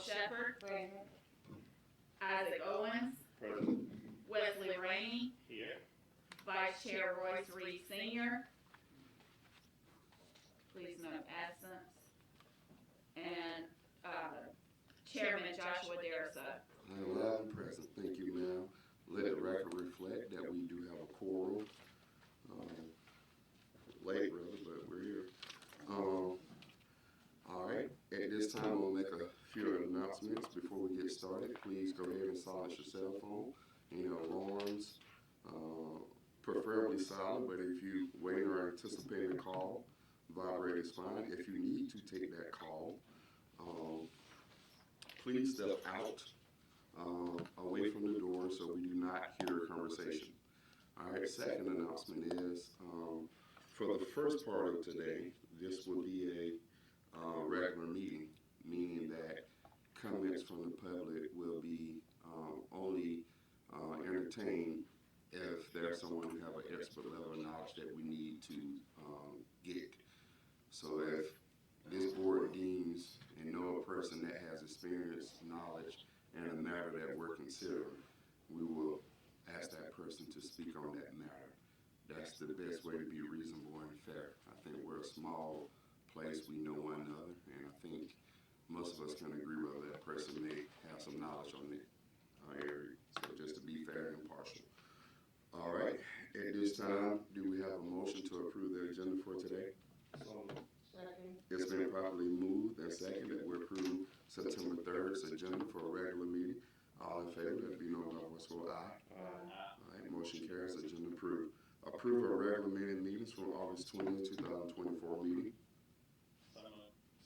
Shepard, Present. Isaac Owens, Present. Wesley Rainey, Here. Vice Chair Royce Reed Sr., please note absence, and Chairman Joshua Darisa. I am loud and present. Thank you, ma'am. Let the record reflect that we do have a quorum. Late, brother, but we're here. All right. At this time, we'll make a few announcements before we get started. Please go ahead and silence your cell phone. Any alarms, preferably silent, but if you wait or anticipate a call, vibrate is fine. If you need to take that call, please step out away from the door so we do not hear a conversation. All right, second announcement is for the first part of today, this will be a regular meeting, meaning that comments from the public will be only entertained if there's someone who have an expert level of knowledge that we need to get. So if this board deems and know a person that has experience, knowledge, and a matter that we're considering, we will ask that person to speak on that matter. That's the best way to be reasonable and fair. I think we're a small place, we know one another, and I think most of us can agree whether that person may have some knowledge on the area. So just to be fair and impartial. All right, at this time, do we have a motion to approve the agenda for today? Second. It's been properly moved and seconded that we approve September 3rd's agenda for a regular meeting. All in favor, let it be known by voice vote aye. All right, motion carries, agenda approved. Approve our regular meetings from August 20th, 2024 meeting.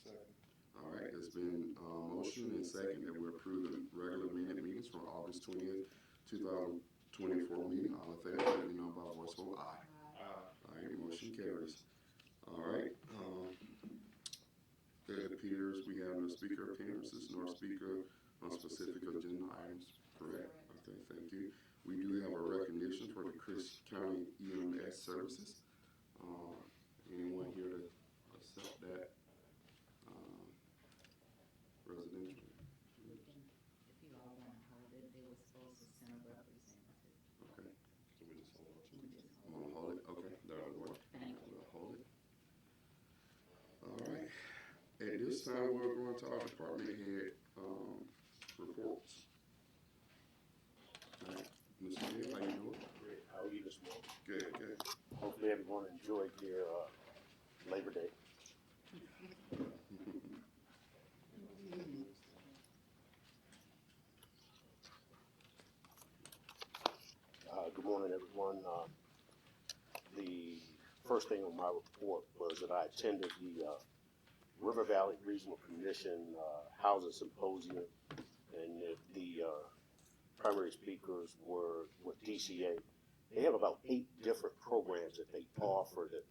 Second. All right, there's been a motion and second that we approve the regular meetings from August 20th, 2024 meeting. All in favor, let it be known by voice vote aye. All right, motion carries. All right, it appears we have no speaker appearances nor speaker on specific agenda items, correct? Okay, thank you. We do have a recognition for the Chris County EMS services. Anyone here to accept that residential? If you all want to hold it, they were supposed to send a representative. Okay, so we just hold it. We just I'm gonna hold it. Okay, that'll work. Thank you. We'll hold it. All right. At this time, we're going to our department head reports. All right, Mr. Hill, how you doing? Great. How are you this morning? Good, good. Hopefully everyone enjoyed their Labor Day. Good morning, everyone. The first thing on my report was that I attended the River Valley Regional Commission Housing Symposium, and the primary speakers were with DCA. They have about 8 different programs that they offer that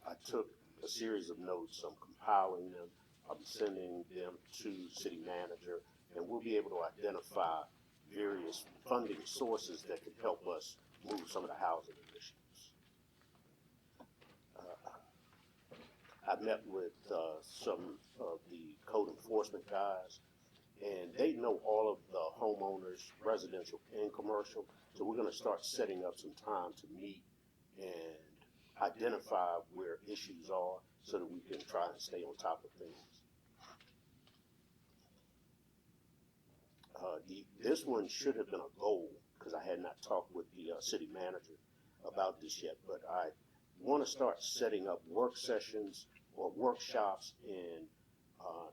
I took a series of notes. I'm compiling them. I'm sending them to city manager, and we'll be able to identify various funding sources that can help us move some of the housing initiatives. I met with some of the code enforcement guys, and they know all of the homeowners, residential and commercial. So we're going to start setting up some time to meet and identify where issues are so that we can try and stay on top of things. This one should have been a goal because I had not talked with the city manager about this yet, but I want to start setting up work sessions or workshops and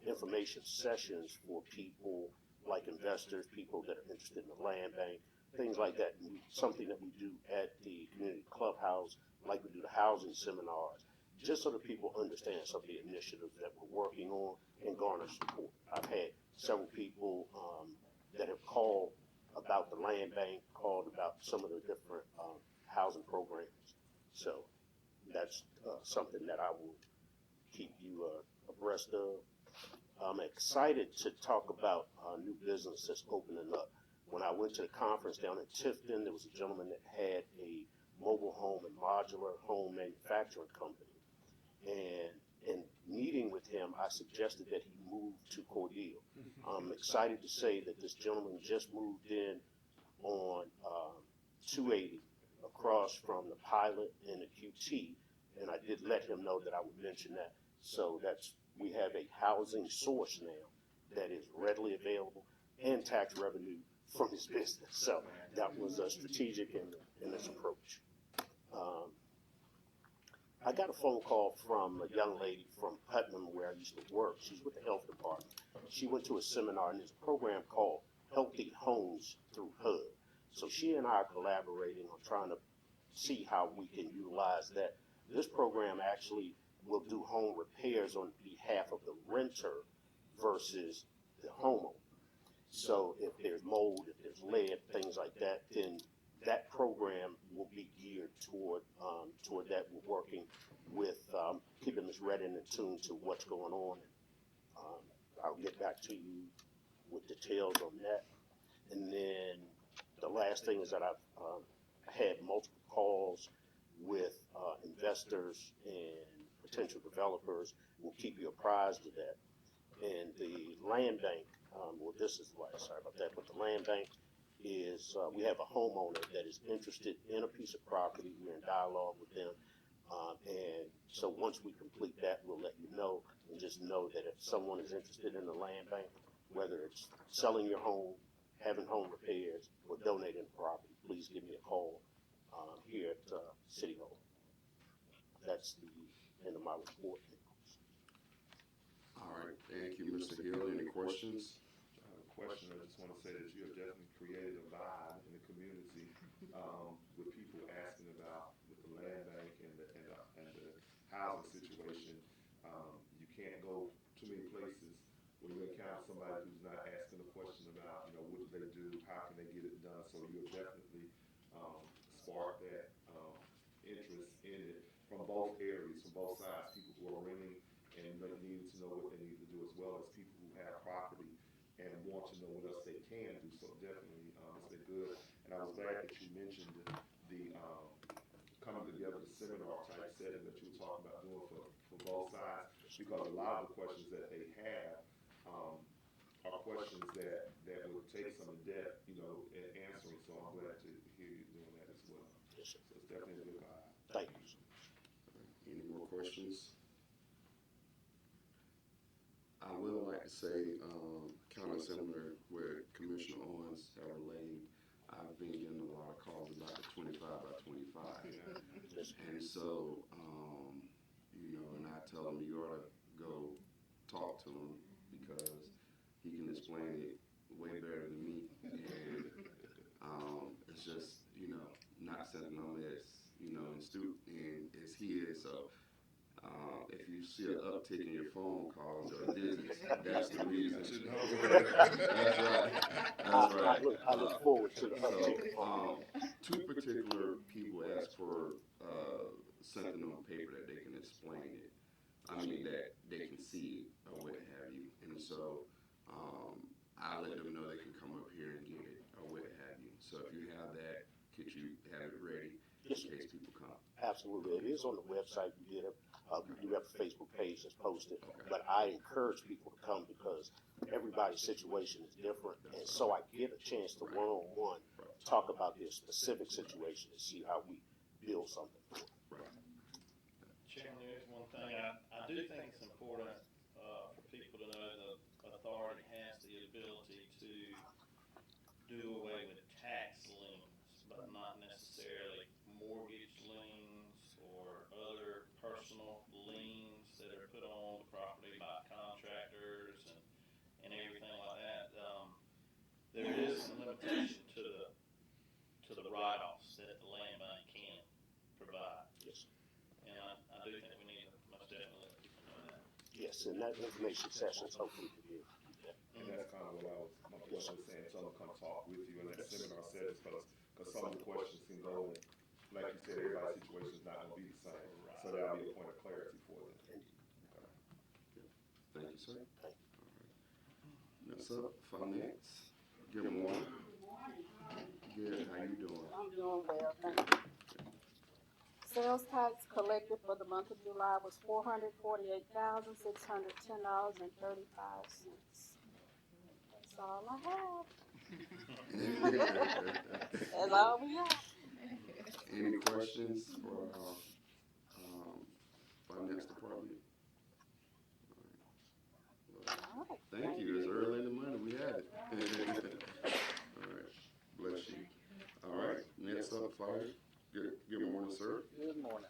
information sessions for people like investors, people that are interested in the land bank, things like that. And something that we do at the community clubhouse, like we do the housing seminars, just so that people understand some of the initiatives that we're working on and garner support. I've had several people that have called about the land bank, called about some of the different housing programs. So that's something that I will keep you abreast of. I'm excited to talk about new business that's opening up. When I went to the conference down in Tifton, there was a gentleman that had a mobile home and modular home manufacturing company. And meeting with him, I suggested that he move to Cordele. I'm excited to say that this gentleman just moved in on 280 across from the pilot and the QT, and I did let him know that I would mention that. So we have a housing source now that is readily available and tax revenue from his business. So that was strategic in this approach. I got a phone call from a young lady from Putnam where I used to work. She's with the health department. She went to a seminar, and there's a program called Healthy Homes through HUD. So she and I are collaborating on trying to see how we can utilize that. This program actually will do home repairs on behalf of the renter versus the homeowner. So if there's mold, if there's lead, things like that, then that program will be geared toward that. We're working with keeping Ms. Redding in tune to what's going on. I'll get back to you with details on that. And then the last thing is that I've had multiple calls with investors and potential developers. We'll keep you apprised of that. And the land bank, this is the last, sorry about that, but the land bank is, we have a homeowner that is interested in a piece of property. We're in dialogue with them. And so once we complete that, we'll let you know, and just know that if someone is interested in the land bank, whether it's selling your home, having home repairs, or donating property, please give me a call here at City Hall. That's the end of my report. All right, thank you, Mr. Hill. Any questions? Question. I just want to say that you have definitely created a vibe in the community with people asking about with the land bank and the housing situation. You can't go too many places where you encounter somebody who's not asking a question about, what do they do, how can they get it done. So you have definitely sparked that interest in it from both areas, from both sides. People who are renting and needing to know what they need to do, as well as people who have property and want to know what else they can do. So definitely, it's been good. And I was glad that you mentioned the coming together, the seminar type setting that you were talking about doing for both sides, because a lot of the questions that they have are questions that would take some depth, in answering. So I'm glad to hear you doing that as well. Yes, sir. So it's definitely a good vibe. Thank you. Any more questions? I would like to say, kind of similar where Commissioner Owens have relayed, I've been getting a lot of calls about the 25 by 25. And so, and I tell him you ought to go talk to him because he can explain it way better than me. And it's just, not something I'm as, astute and as he is. So, if you see an uptick in your phone calls or business, that's the reason. That's right. That's right. I look forward to the uptick. So, two particular people asked for something on paper that they can explain it. I mean, that they can see it or what have you. And so, I let them know they can come up here and get it or what have you. So if you have that, could you have it ready in case people come? Absolutely. It is on the website. We do have a Facebook page that's posted, but I encourage people to come because everybody's situation is different, and so I get a chance to one-on-one talk about their specific situation and see how we build something. Chairman, there's one thing I do think it's important for people to know the authority has the ability to do away with tax liens, but not necessarily mortgage liens or other personal liens that are put on the property by contractors and everything like that. There is some limitation to the write-offs that the land bank can provide. Yes. And I do think we need to most definitely let people know that. Yes, and that information session is hopefully to be able to do that. And that's kind of what my point was saying. Tell them to come talk with you in that seminar setting because some of the questions can go, and like you said, everybody's situation is not going to be the same. So that'll be a point of clarity for them. Okay. Thank you, sir. Thank you. Next up, finance. Good morning. Good morning. Good. How you doing? I'm doing well, thank you. Sales tax collected for the month of July was $448,610.35. That's all I have. That's all we got. Any questions for our finance department? All right. Thank you. It's early in the morning. We had it. All right. Bless you. All right. Next up, fire. Good morning, sir. Good morning.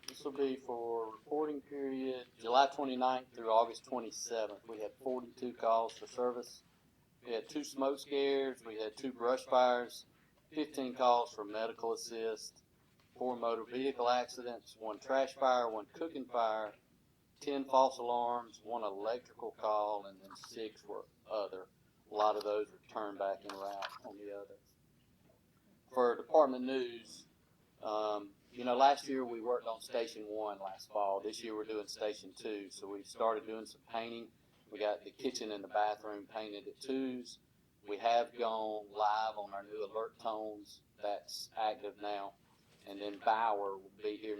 This will be for reporting period July 29th through August 27th. We had 42 calls for service. We had 2 smoke scares. We had 2 brush fires, 15 calls for medical assist, 4 motor vehicle accidents, 1 trash fire, 1 cooking fire, 10 false alarms, 1 electrical call, and then 6 were other. A lot of those were turned back en route on the other. For department news, last year we worked on Station 1 last fall. This year we're doing Station 2. So we started doing some painting. We got the kitchen and the bathroom painted at 2s. We have gone live on our new alert tones. That's active now. And then Bauer will be here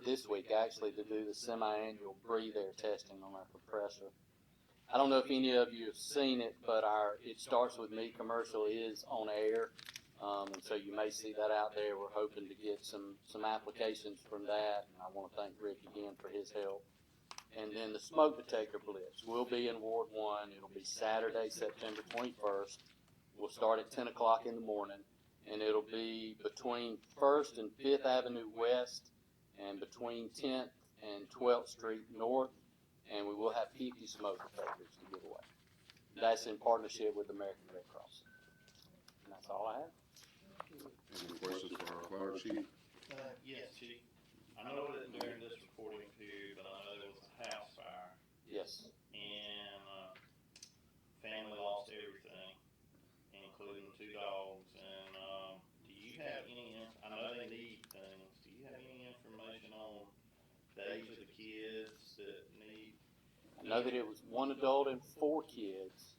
this week actually to do the semi-annual breathe air testing on our compressor. I don't know if any of you have seen it, but our It Starts With Me commercial is on air. And so you may see that out there. We're hoping to get some applications from that. And I want to thank Rick again for his help. And then the smoke detector blitz will be in Ward 1. It'll be Saturday, September 21st. We'll start at 10 o'clock in the morning. And it'll be between 1st and 5th Avenue West and between 10th and 12th Street North. And we will have 50 smoke detectors to give away. That's in partnership with the American Red Cross. And that's all I have. Any questions for our fire chief? Yes, Chief. I know that during this reporting period, but I know there was a house fire Yes. and family lost everything, including 2 dogs. And do you have any? I know they need things. Do you have any information on the age of the kids that need? I know that it was 1 adult and 4 kids,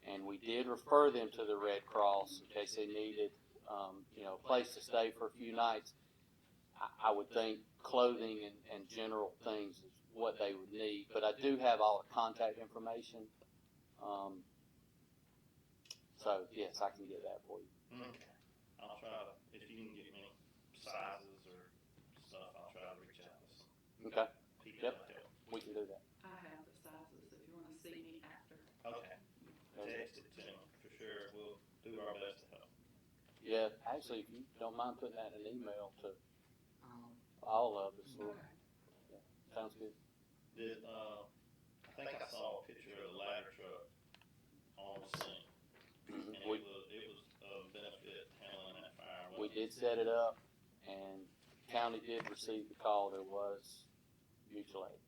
and we did refer them to the Red Cross in case they needed, a place to stay for a few nights. I would think clothing and general things is what they would need, but I do have all the contact information. So yes, I can get that for you. Okay. I'll try to, if you can get me sizes or stuff, I'll try to reach out to some Okay, people Yep. out there. we can do that. I have the sizes if you wanna see me after. Okay. Text it to me for sure. We'll do our best to help. Yeah, actually, if you don't mind putting that in an email to Um, all of us, sounds good. Did I think I saw a picture of the ladder truck on the scene, and it We was a benefit handling that fire. we wasn't did set it up, and county did receive the call. There was mutual aid.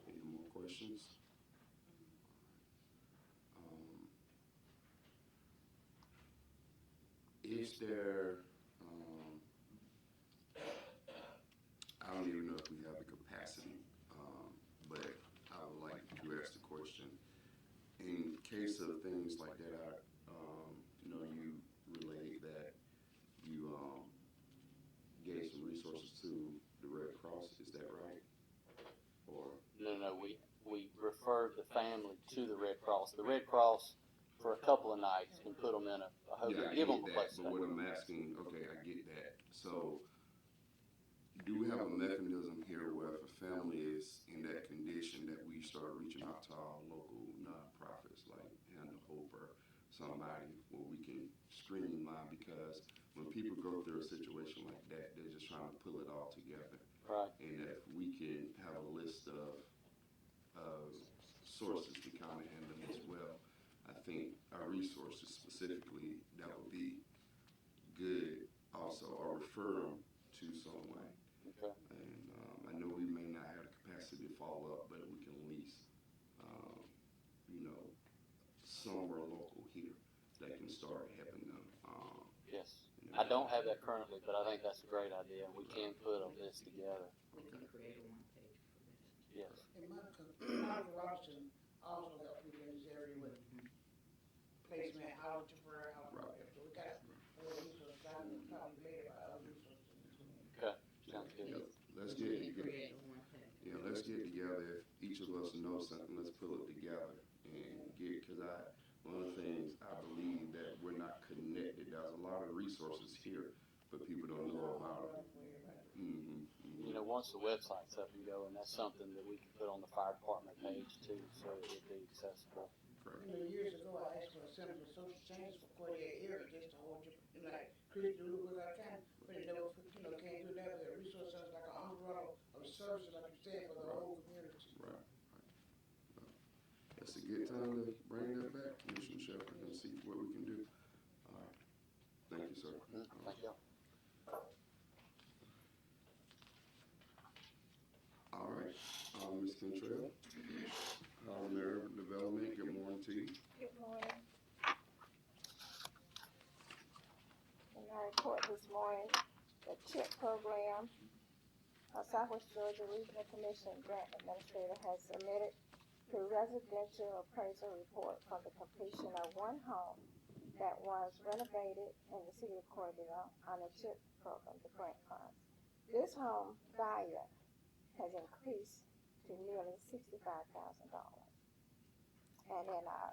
Any more questions? Is there, I don't even know if we have the capacity, but I would like to ask the question. In case of things like that, you relayed that you gave some resources to the Red Cross, is that right? Or No, we referred the family to the Red Cross. The Red Cross, for a couple of nights, can put them in a hotel, I give them get a place that, to but stay. what I'm asking, okay, I get that. So, do we have a mechanism here where if a family is in that condition that we start reaching out to our local nonprofits like Hand of Hope or somebody where we can streamline, because when people go through a situation like that, they're just trying to pull it all together. Right. And if we can have a list of sources to kind of handle as well, I think our resources specifically, that would be good also, or refer them to someone. Okay. And I know we may not have the capacity to follow up, but we can at least, somewhere local here that can start helping them. Yes. I don't have that currently, but I think that's a great idea. We can put a list together. we can create a 1-page for this. Yes. And Monica Robinson also helped me in this area with placement, how temporary, how. Right. So we got a talk later about other resources in the community. Okay, sounds good. Yeah, let's We get, can get create one package. yeah, let's get together. If each of us knows something, let's pull it together and get. Because one of the things I believe that we're not connected. There's a lot of resources here, but people don't know about them. You know, once the website's up and going, that's something that we can put on the fire department page too, so it would be accessible. You know, years ago, I asked for a Center for Social Change for Cordele area, just to hold you, you know, like, Chris Dooley was our time, but it never, you know, came through that, but a resource center like an umbrella of services, like you said, for the whole community. Right. That's a good time to bring that back, Commissioner Shepherd, and see what we can do. All right. Thank you, sir. Thank you. All right. Ms. Cantrell, Urban Development, good morning to you. Good morning. In our report this morning, the CHIP program, Southwest Georgia Regional Commission Grant Administrator has submitted the residential appraisal report for the completion of one home that was renovated in the city of Cordele on the CHIP program, the grant funds. This home value has increased to nearly $65,000. And in our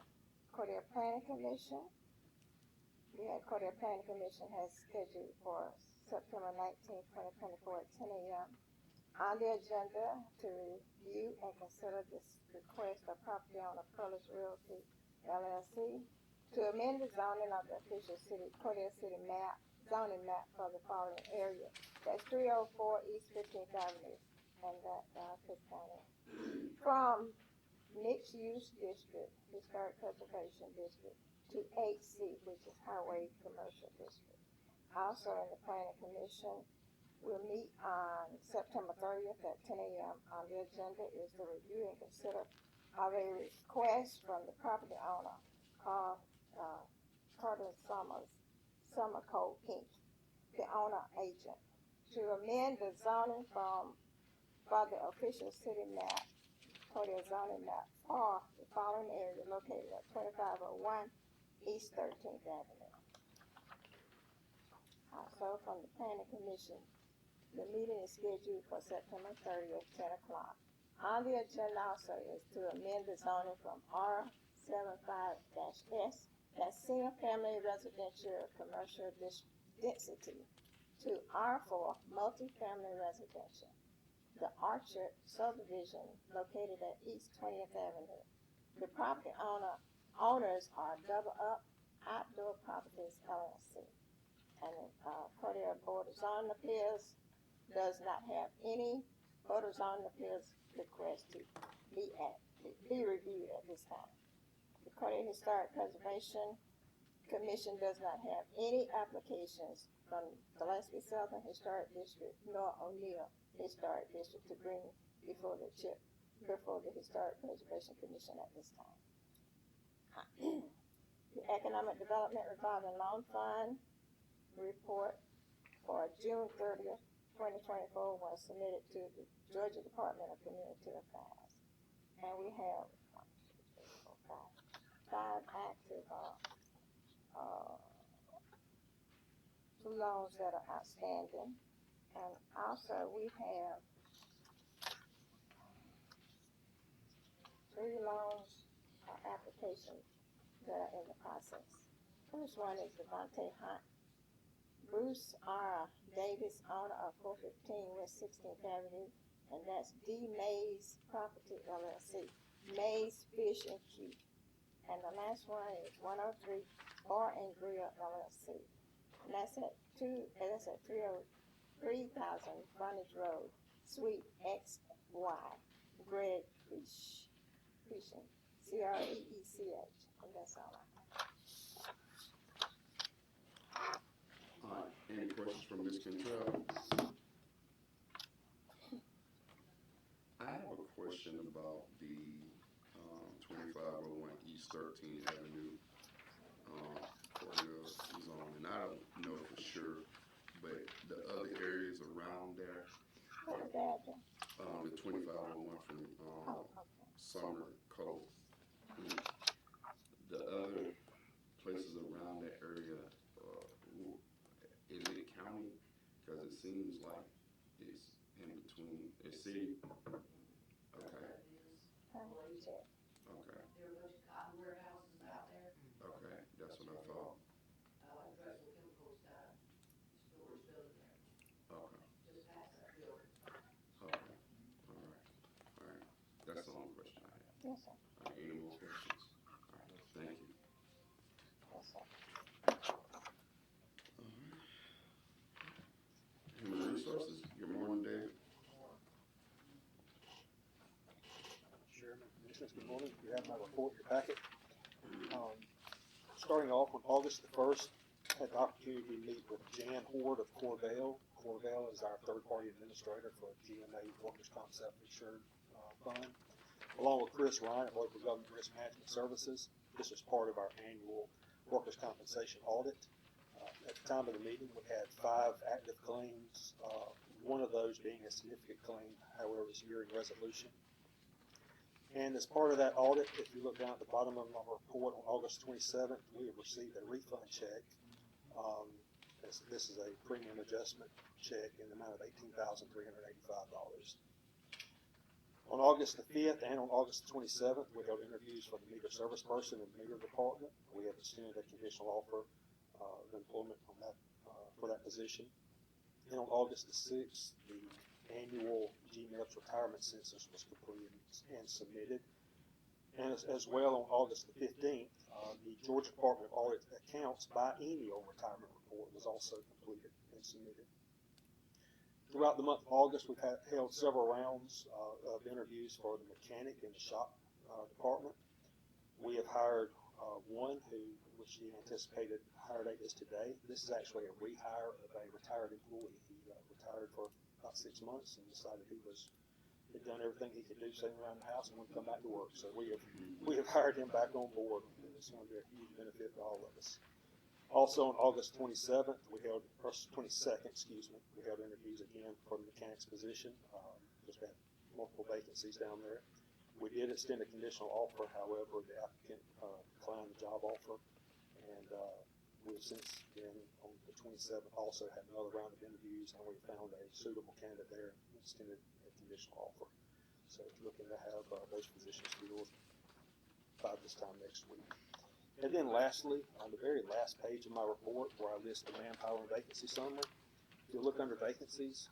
Cordele Planning Commission, Cordele Planning Commission has scheduled for September 19, 2024 at 10 a.m. on the agenda to review and consider this request of property owner Curtis Realty LLC to amend the zoning of the official Cordele City zoning map for the following area. That's 304 East 15th Avenue and that Cook County. From mixed use district, historic preservation district, to HC, which is highway commercial district. Also in the planning commission, we'll meet on September 30th at 10 a.m. On the agenda is to review and consider of a request from the property owner, Carter Summer Code Inc., the owner agent, to amend the zoning for the official city map, for the zoning map for the following area located at 2501 East 13th Avenue. Also from the planning commission, the meeting is scheduled for September 30th, 10 o'clock. On the agenda also is to amend the zoning from R75-S, that's single family residential commercial density, to R4 multifamily residential. The Orchard subdivision located at East 20th Avenue. The property owners are Double Up Outdoor Properties LLC. And Cordele Board of Zoning Appeals does not have any Board of Zoning Appeals request to be reviewed at this time. The Cordele Historic Preservation Commission does not have any applications from Gillespie Southern Historic District nor O'Neill Historic District to bring before the Historic Preservation Commission at this time. The Economic Development Revolving Loan Fund report for June 30th, 2024 was submitted to the Georgia Department of Community Affairs. And we have 5 active loans that are outstanding. And also we have 3 loans applications that are in the process. First one is Devontae Hunt. Bruce R. Davis, owner of 415 West 16th Avenue, and that's D. Mays Property LLC, Mays Fish and Cute. And the last one is 103 Bar and Grill LLC, and that's at 3000 Frontage Road, Suite XY, Greg Creation, CREECH, and that's all I have. All right. Any questions from Ms. Cantrell? I have a question about the 2501 East 13th Avenue Cordele zone, and I don't know for sure, but the other areas around there, What is that? the 2501 from Summer Cove, the other places around that area, is it seems like it's in between, it's city, okay, Check. okay, There are a bunch of cotton warehouses out there, okay, that's what I thought, like Drexel Chemicals got a storage building there, okay, just past that building. okay, all right, that's the only question I have. Yes, sir. Any more questions? All right, thank you. Yes, sir. Human Resources, good morning, David. Chairman, Commissioners, good morning. You have my report in your packet. Starting off on August the 1st, had the opportunity to meet with Jan Horde of Cordele. Cordele is our third-party administrator for GMA Workers' Comp Self-Insured Fund, along with Chris Ryan of Local Government Risk Management Services. This was part of our annual workers' compensation audit. At the time of the meeting, we had 5 active claims, one of those being a significant claim, however, is nearing resolution. And as part of that audit, if you look down at the bottom of my report on August 27th, we have received a refund check. This is a premium adjustment check in the amount of $18,385. On August the 5th and on August the 27th, we held interviews for the meter service person in the meter department. We have extended a conditional offer of employment on that, for that position. And on August the 6th, the annual GMEPS retirement census was completed and submitted. And as well on August the 15th, the Georgia Department of Audit Accounts biennial retirement report was also completed and submitted. Throughout the month of August, we've held several rounds of interviews for the mechanic in the shop department. We have hired one which the anticipated hire date is today. This is actually a rehire of a retired employee. He retired for about 6 months and decided had done everything he could do sitting around the house and wanted to come back to work. So we have hired him back on board, and it's going to be a huge benefit to all of us. Also on August 22nd, we held interviews again for the mechanic's position. Because we had multiple vacancies down there. We did extend a conditional offer, however, the applicant declined the job offer, and we've since then on the 27th also had another round of interviews, and we found a suitable candidate there and extended a conditional offer. So looking to have those positions filled by this time next week. And then lastly, on the very last page of my report where I list the manpower and vacancy summary, if you look under vacancies,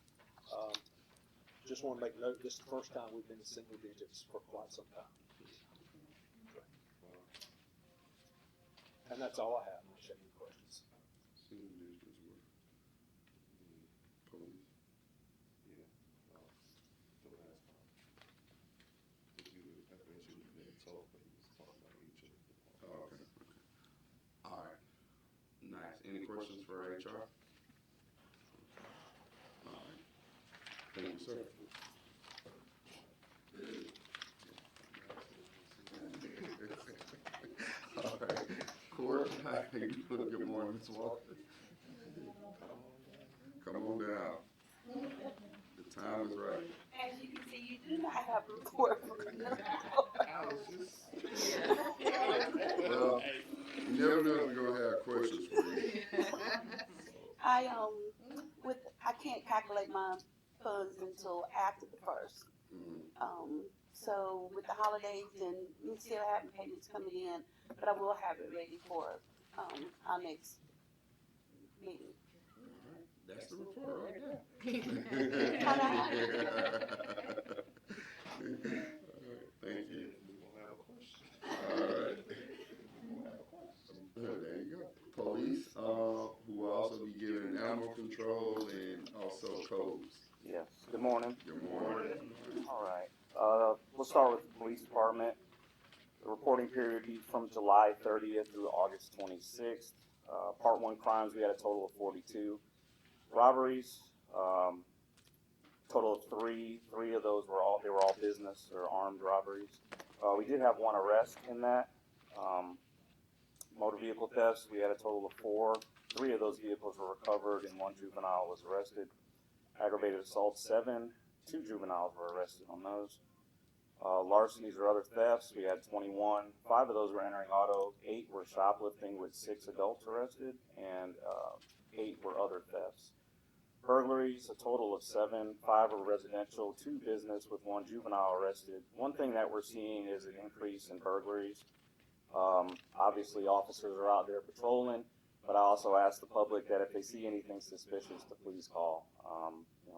just want to make note, this is the first time we've been in single digits for quite some time. And that's all I have. I'm going to check any questions. Single digits were police. Yeah, the last time. If you, I think you didn't talk, but he was talking about each of the departments. Oh, okay, okay. All right, nice. Any questions for HR? All right, thank you, sir. All right, Court, how you doing? Good morning, Ms. Walker. Come on down. The time is right. As you can see, you do not have a report for Well, you never know if we're gonna have questions for you. I can't calculate my funds until after the 1st. So with the holidays and we still having payments coming in, but I will have it ready for our next meeting. That's the report right there. Thank you. We won't have a question. All right. There you go. Police, who will also be giving animal control and also codes. Yes, good morning. Good morning. All right, let's start with the police department. The reporting period be from July 30th through August 26th. Part 1 crimes, we had a total of 42. Robberies, total of 3. 3 of those were all business or armed robberies. We did have 1 arrest in that. Motor vehicle thefts, we had a total of 4. 3 of those vehicles were recovered and 1 juvenile was arrested. Aggravated assault, 7. 2 juveniles were arrested on those. Larcenies or other thefts, we had 21. 5 of those were entering auto. 8 were shoplifting with 6 adults arrested, and 8 were other thefts. Burglaries, a total of 7, 5 are residential, 2 business with 1 juvenile arrested. One thing that we're seeing is an increase in burglaries. Obviously officers are out there patrolling, but I also ask the public that if they see anything suspicious to please call.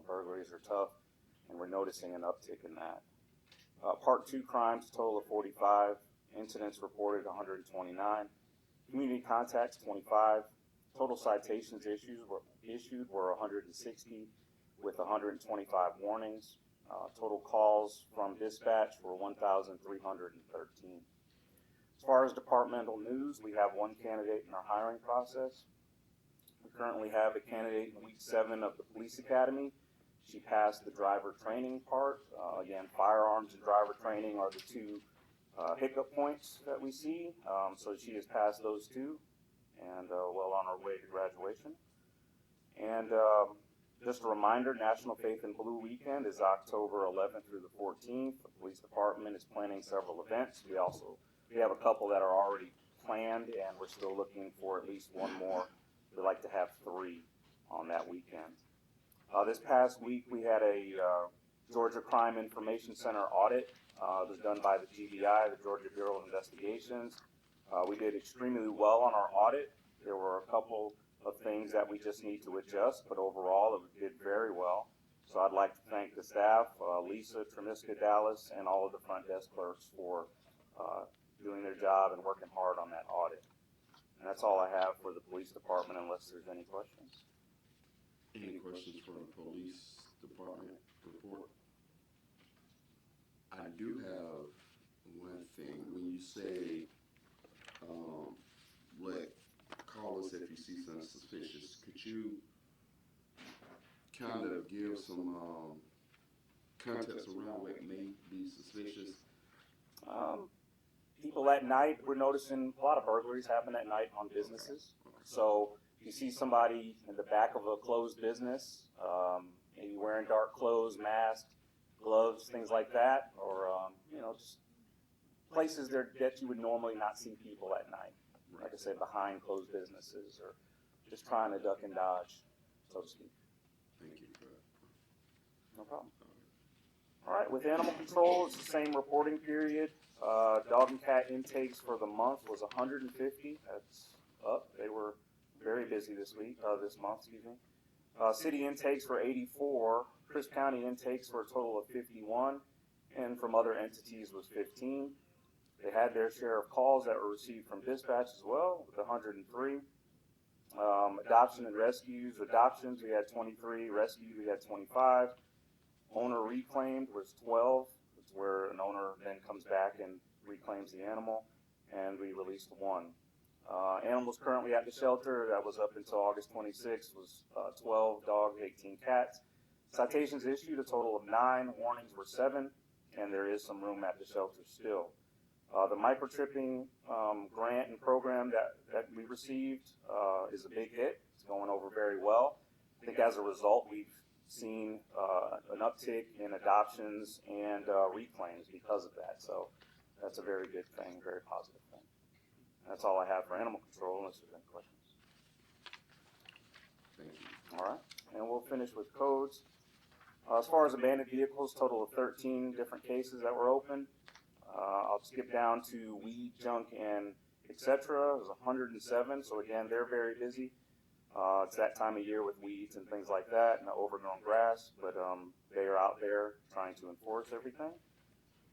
Burglaries are tough, and we're noticing an uptick in that. Part 2 crimes, a total of 45. Incidents reported, 129. Community contacts, 25. Total citations issued were 160, with 125 warnings. Total calls from dispatch were 1,313. As far as departmental news, we have 1 candidate in our hiring process. We currently have a candidate in week 7 of the police academy. She passed the driver training part. Again, firearms and driver training are the 2 hiccup points that we see. So she has passed those 2 and well on our way to graduation. And just a reminder, National Faith in Blue weekend is October 11th through the 14th. The police department is planning several events. We have a couple that are already planned, and we're still looking for at least 1 more. We'd like to have 3 on that weekend. This past week, we had a Georgia Crime Information Center audit. It was done by the GBI, the Georgia Bureau of Investigations. We did extremely well on our audit. There were a couple of things that we just need to adjust, but overall, it did very well. So I'd like to thank the staff, Lisa, Tremiska, Dallas, and all of the front desk clerks for doing their job and working hard on that audit. And that's all I have for the police department, unless there's any questions. Any questions for the police department report? I do have one thing. When you say, call us if you see something suspicious, could you kind of give some context around what may be suspicious? People at night, we're noticing a lot of burglaries happen at night on businesses. So if you see somebody in the back of a closed business, maybe wearing dark clothes, mask, gloves, things like that, or just places that you would normally not see people at night. Like I said, behind closed businesses, or just trying to duck and dodge, so to speak. Thank you for that. No problem. All right, with animal control, it's the same reporting period. Dog and cat intakes for the month was 150. That's up. They were very busy this month, excuse me. City intakes were 84. Crisp County intakes were a total of 51, and from other entities was 15. They had their share of calls that were received from dispatch as well, with 103. Adoption and rescues. Adoptions, we had 23. Rescues, we had 25. Owner reclaimed was 12. It's where an owner then comes back and reclaims the animal, and we released 1. Animals currently at the shelter, that was up until August 26th, was 12 dogs, 18 cats. Citations issued, a total of 9. Warnings were 7, and there is some room at the shelter still. The microchipping grant and program that we received is a big hit. It's going over very well. I think as a result, we've seen an uptick in adoptions and reclaims because of that. So that's a very good thing, very positive thing. That's all I have for animal control, unless there's any questions. Thank you. All right, and we'll finish with codes. As far as abandoned vehicles, total of 13 different cases that were open. I'll skip down to weed, junk, and etc. It was 107, so again, they're very busy. It's that time of year with weeds and things like that, and the overgrown grass, but they are out there trying to enforce everything.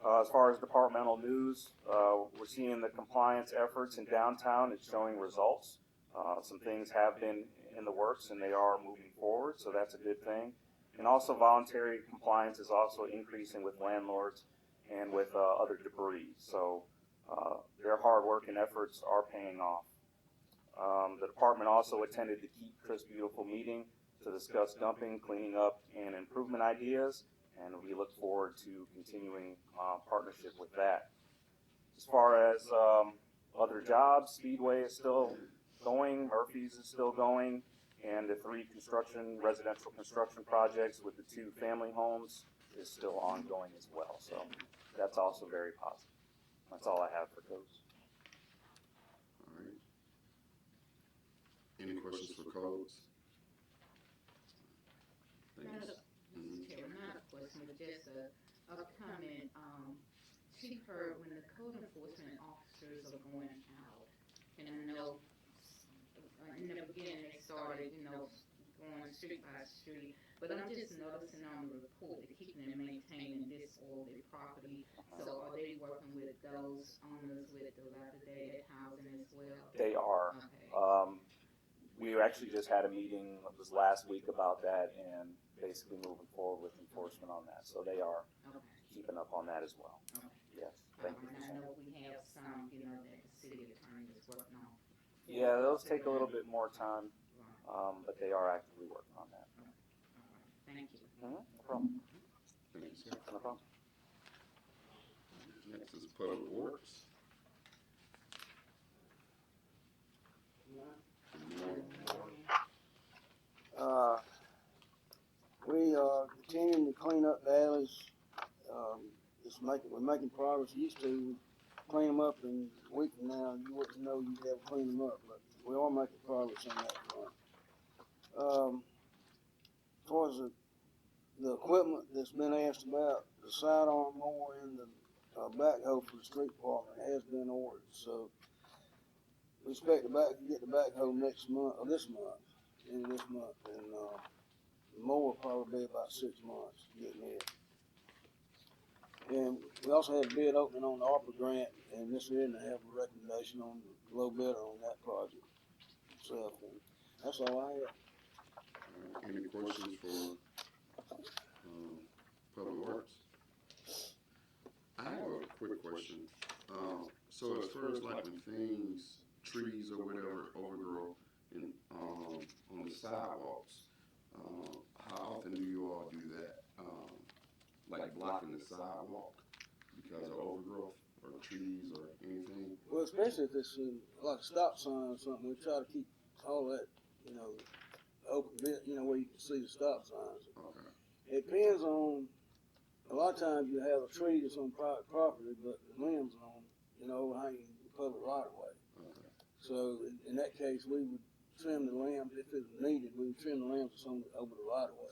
As far as departmental news, we're seeing the compliance efforts in downtown. It's showing results. Some things have been in the works, and they are moving forward, so that's a good thing. And also voluntary compliance is also increasing with landlords and with other debris. So their hard work and efforts are paying off. The department also attended the Keep Chris Beautiful meeting to discuss dumping, cleaning up, and improvement ideas, and we look forward to continuing partnership with that. As far as other jobs, Speedway is still going, Murphy's is still going, and the 3 residential construction projects with the 2 family homes is still ongoing as well. So that's also very positive. That's all I have for codes. All right. Any questions for codes? just a comment, Chief heard when the code enforcement officers are going out, and I know in the beginning they started, going street by street, but I'm just noticing on the report, they're keeping and maintaining disorderly property. So are they working with those owners with dilapidated housing as well? They are. Okay. We actually just had a meeting, it was last week, about that, and basically moving forward with enforcement on that. So they are Okay. keeping up on that as well. Okay. Yes, thank you. And I know we have some, that the city attorney is working on. Yeah, those take a little bit more time, Right. but they are actively working on that. All right. Thank you. No problem. Thank you, sir. No problem. Next is Public Works. We are continuing to clean up the alleys. We're making progress. Used to clean them up in a week from now, you wouldn't know you'd ever clean them up, but we are making progress on that front. As far as the equipment that's been asked about, the sidearm mower and the backhoe for the street department has been ordered, so we expect to get the backhoe next month, or this month, end of this month, and the mower probably be about 6 months getting it. And we also had a bid opening on the ARPA grant, and this year I have a recommendation on the low bidder on that project. So that's all I have. Any questions for Public Works? I have a quick question. So as far as like when things, trees or whatever overgrow in, on the sidewalks, how often do you all do that? Like blocking the sidewalk because of overgrowth or trees or anything? Well, especially if it's like a stop sign or something, we try to keep all that, open bit, where you can see the stop signs. Okay. It depends on, a lot of times you have a tree that's on private property, but the limbs on, overhanging the public right of way. Okay. So in that case, we would trim the limbs, if it was needed, we would trim the limbs that's on over the right of way.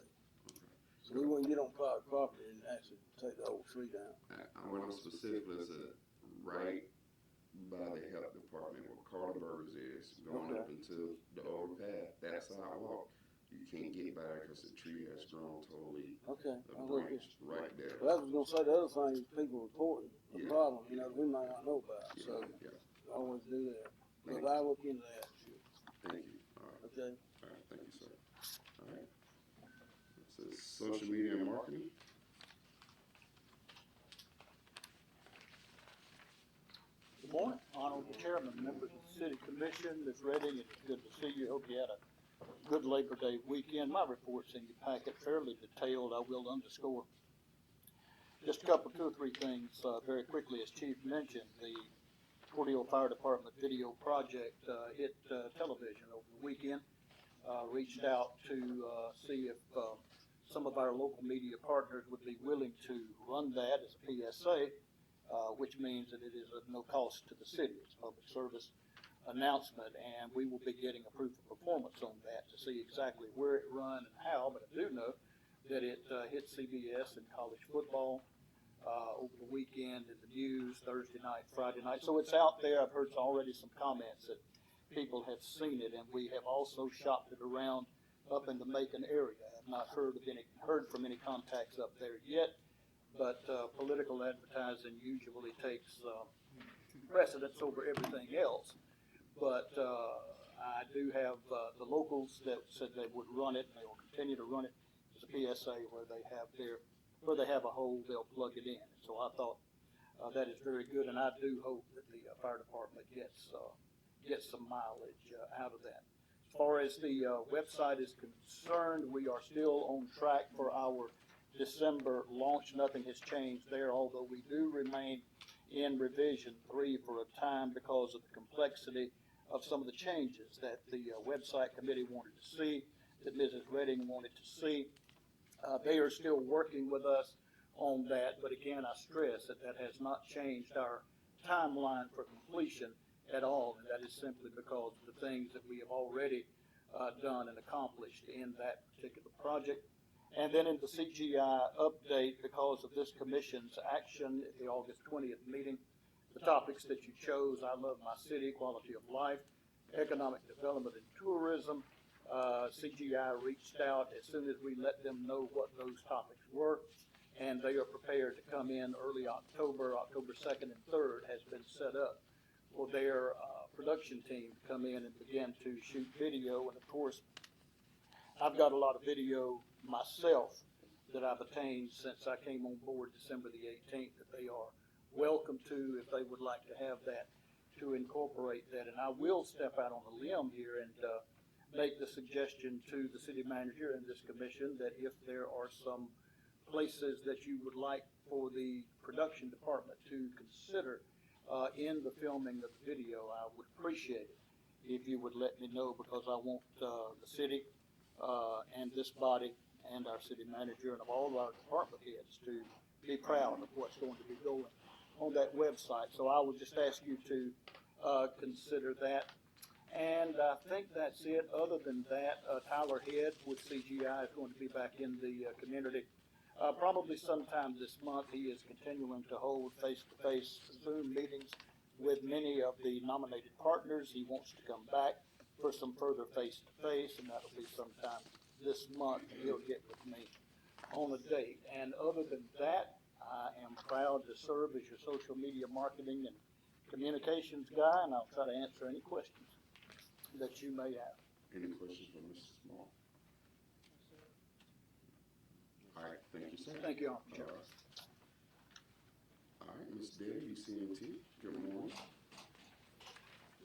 So we wouldn't get on private property and actually take the whole tree down. I went on specifically to right by the health department where Cordele is, going up into the overpass, that sidewalk. You can't get by because the tree has grown totally Okay. a branch right there. Well, I was gonna say the other thing is people reporting the problem, we might not know about. Yeah, So yeah. always do that. But I look into that. Thank you. All right. Okay. All right. Thank you, sir. All right. This is social media and marketing. Good morning, Honorable Chairman, members of the City Commission, Ms. Redding, it's good to see you. Hope you had a good Labor Day weekend. My report's in your packet, fairly detailed. I will underscore just a couple, 2 or 3 things very quickly. As Chief mentioned, the Cordele Fire Department video project hit television over the weekend. Reached out to see if some of our local media partners would be willing to run that as a PSA. Which means that it is of no cost to the city. It's a public service announcement, and we will be getting a proof of performance on that to see exactly where it run and how. But I do know that it hit CBS and college football over the weekend in the news, Thursday night, Friday night. So it's out there. I've heard already some comments that people have seen it, and we have also shopped it around up in the Macon area. I've not heard from any contacts up there yet. But political advertising usually takes precedence over everything else. But I do have the locals that said they would run it, and they will continue to run it as a PSA where they have a hole, they'll plug it in. So I thought that is very good, and I do hope that the fire department gets some mileage out of that. As far as the website is concerned, we are still on track for our December launch. Nothing has changed there, although we do remain in revision 3 for a time because of the complexity of some of the changes that the website committee wanted to see, that Mrs. Redding wanted to see. They are still working with us on that, but again, I stress that that has not changed our timeline for completion at all, and that is simply because of the things that we have already done and accomplished in that particular project. And then in the CGI update, because of this commission's action at the August 20th meeting, the topics that you chose: I love my city, quality of life, economic development and tourism. CGI reached out as soon as we let them know what those topics were, and they are prepared to come in early October. October 2nd and 3rd has been set up for their production team to come in and begin to shoot video. And of course, I've got a lot of video myself that I've attained since I came on board December the 18th that they are welcome to, if they would like to have that, to incorporate that. And I will step out on a limb here and make the suggestion to the city manager and this commission that if there are some places that you would like for the production department to consider in the filming of the video, I would appreciate it if you would let me know, because I want the city and this body and our city manager and of all of our department heads to be proud of what's going to be going on that website. So I would just ask you to consider that. And I think that's it. Other than that, Tyler Head with CGI is going to be back in the community probably sometime this month. He is continuing to hold face-to-face Zoom meetings with many of the nominated partners. He wants to come back for some further face-to-face, and that'll be sometime this month. He'll get with me on a date. And other than that, I am proud to serve as your social media marketing and communications guy, and I'll try to answer any questions that you may have. Any questions for Mr. Small? All right, thank you, sir. Thank you, Chair. All right, Ms. Debbie, UCMT, good morning.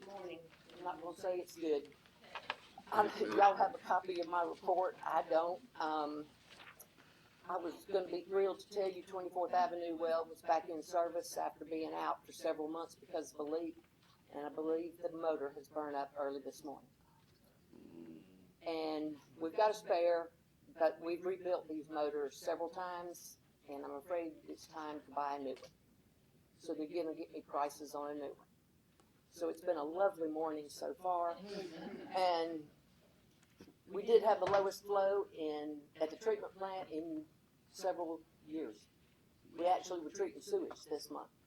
Good morning. I'm not gonna say it's good. Y'all have a copy of my report. I don't. I was gonna be thrilled to tell you 24th Avenue well was back in service after being out for several months because of a leak. And I believe the motor has burned up early this morning. And we've got a spare, but we've rebuilt these motors several times, and I'm afraid it's time to buy a new one. So they're gonna get me prices on a new one. So it's been a lovely morning so far. And we did have the lowest flow at the treatment plant in several years. We actually were treating sewage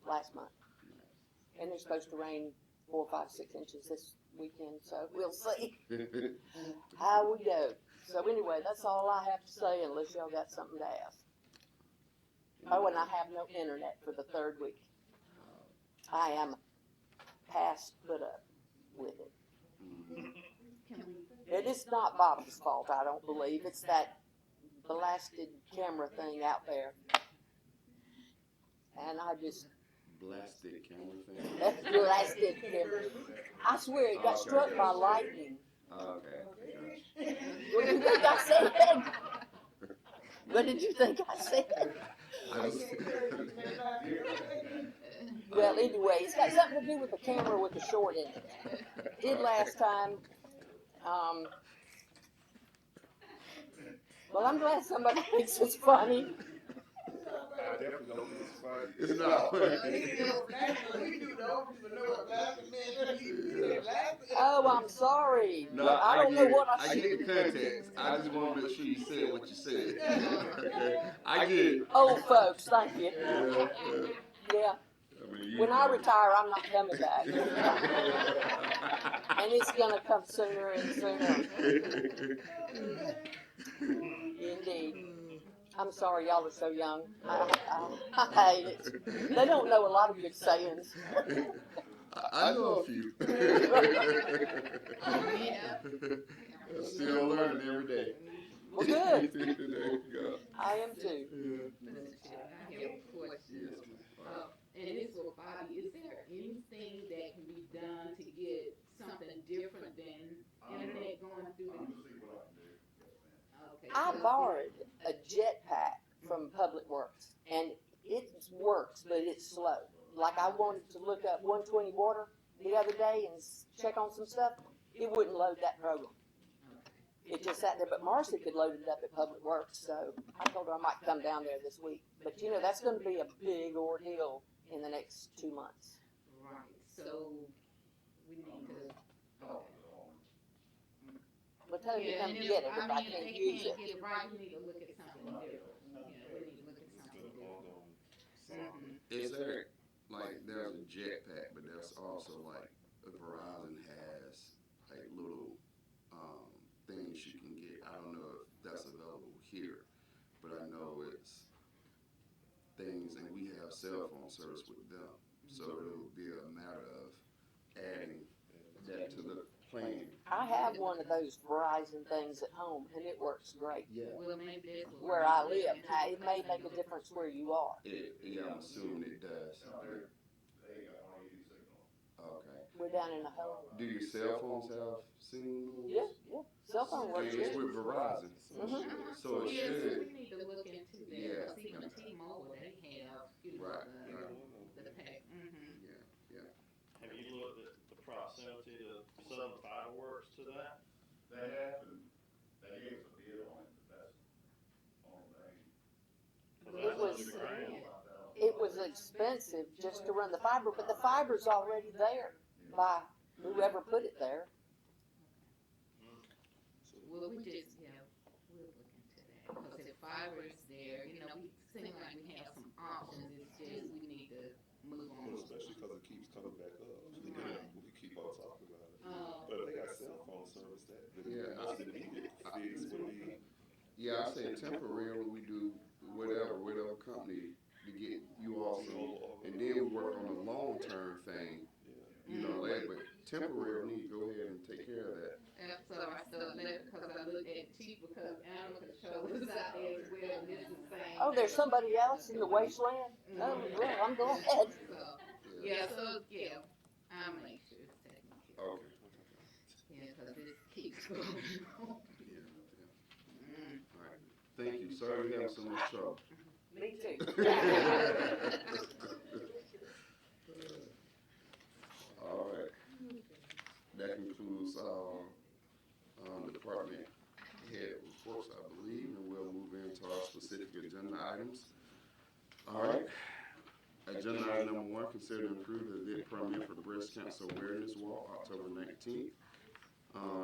last month. And they're supposed to rain 4, 5, 6 inches this weekend, so we'll see how we go. So anyway, that's all I have to say, unless y'all got something to ask. Oh, and I have no internet for the 3rd week. I am past put up with it. It is not Bob's fault, I don't believe. It's that blasted camera thing out there. And I just... Blasted camera thing? That's blasted camera. I swear it got struck by lightning. Okay. What did you think I said? What did you think I said? Well, anyway, it's got something to do with the camera with the short in it. Did last time. Well, I'm glad somebody thinks it's funny. I definitely don't think it's funny. It's not funny. Oh, I'm sorry. No, I don't know what I I should get the context. I just want to make sure you said what you said. Okay. I get it. Old folks, thank you. Yeah. I mean, When I retire, I'm not coming back. And it's going to come sooner and sooner. Indeed. I'm sorry y'all are so young. I hate it. They don't know a lot of good sayings. I know a few. Still learning every day. Well, good. There you go. I am too. Mr. Chair, I have a question. And this for Bobby. Is there anything that can be done to get something different than internet going through the... Okay. I borrowed a jetpack from Public Works, and it works, but it's slow. Like I wanted to look up 120 water the other day and check on some stuff. It wouldn't load that program. It just sat there, but Marcy could load it up at Public Works, so I told her I might come down there this week. But you know, that's going to be a big ordeal in the next 2 months. Right, so we need to... Well, tell you to come get it if I can't use it. Get it right, we need to look at something different. Yeah, we need to look at It's something been an different. ongoing saga. Is there, like, there's a jetpack, but there's also like Verizon has like little things you can get. I don't know if that's available here, but I know it's things, and we have cell phone service with them, so it would be a matter of adding that to the plan. I have one of those Verizon things at home, and it works great Yeah, Well, maybe that's what where we I need to live. look Now, into. it may make a difference where you are. yeah, I'm assuming it does. They got RED signal. Okay. We're down in the hole. Do your cell phones have signals? Yeah, yeah. Cell phone works And it's good. with Verizon, so it Yeah, so should. we need to look into that, Yeah. because even T-Mobile, they have, you know, Right, Yeah, right. the pack, Yeah, yeah. Have you looked at the proximity of Southern Fireworks to that? They have, and they gave us a bid on it, but that's on thing. It was- It was expensive just to run the fiber, but the fiber's already there by whoever put it there. well, we just, yeah, we'll look into that, because if fiber is there, you know, we seem like we have some options, it's just, we need to move on. Well, especially because it keeps coming back up. We keep on talking about it. Oh. But if they got cell phone service, Yeah, that's the immediate fix would be. Yeah, I say temporary, we do whatever company to get you all some, and then we work on the long-term thing, you know, later, but temporary, we need to go ahead and take care of that. And so I started looking, because I looked at cheap, because animal control is out there as well, and it's the same. Oh, there's somebody else in the wasteland? Oh, well, I'm glad. So, yeah, so, yeah, I'll make sure it's taken care of. Okay. Yeah, because this keeps going on. Yeah, yeah. All right. Thank you. Sorry we have so much trouble. Me too. All right. That concludes our department head reports, I believe, and we'll move into our specific agenda items. All right. Agenda item number 1, consider and approve the event permit for the Breast Cancer Awareness Walk, October 19th,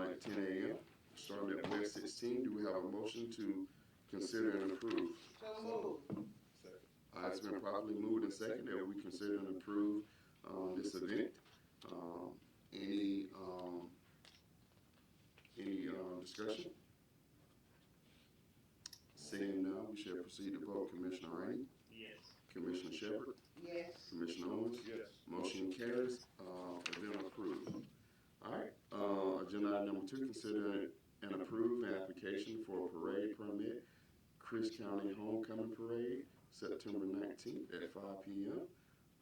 at 10 a.m., starting at West 16. Do we have a motion to consider and approve? So moved. It's been properly moved and seconded that we consider and approve this event. Any discussion? Seeing none, we shall proceed to vote. Commissioner Rainey? Yes. Commissioner Shepard? Yes. Commissioner Owens? Yes. Motion carries. Event approved. All right. Agenda item number 2, consider and approve an application for a parade permit, Chris County Homecoming Parade, September 19th at 5 p.m.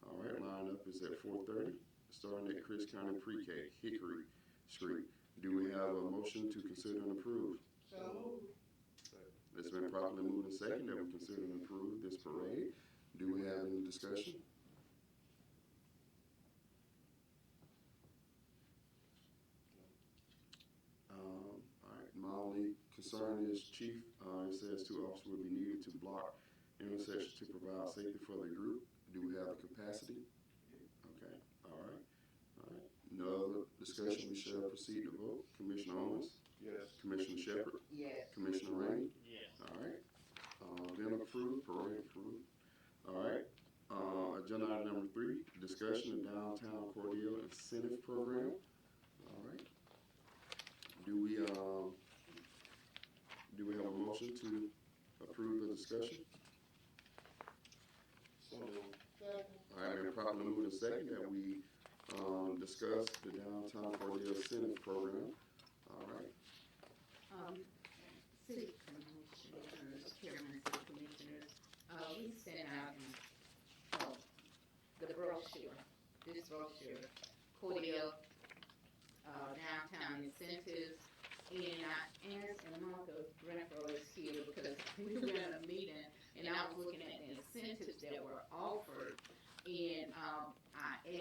All right, lineup is at 4:30, starting at Chris County Pre-K, Hickory Street. Do we have a motion to consider and approve? So moved. It's been properly moved and seconded that we consider and approve this parade. Do we have any discussion? All right, my only concern is, Chief, it says 2 officers will be needed to block intersections to provide safety for the group. Do we have the capacity? Okay, all right, all right. No other discussion, we shall proceed to vote. Commissioner Owens? Yes. Commissioner Shepard? Yes. Commissioner Rainey? Yes. All right. Then approved, parade approved. All right. Agenda item number 3, discussion of downtown Cordele incentive program. All right. Do we have a motion to approve the discussion? So moved. All right, been properly moved and second that we discuss the downtown Cordele incentive program. All right. City commissioners, chairman, city commissioners, we sent out the brochure, this brochure, Cordele, downtown incentives, and I asked, and Martha Renfro is here because we were in a meeting, and I was looking at the incentives that were offered, and I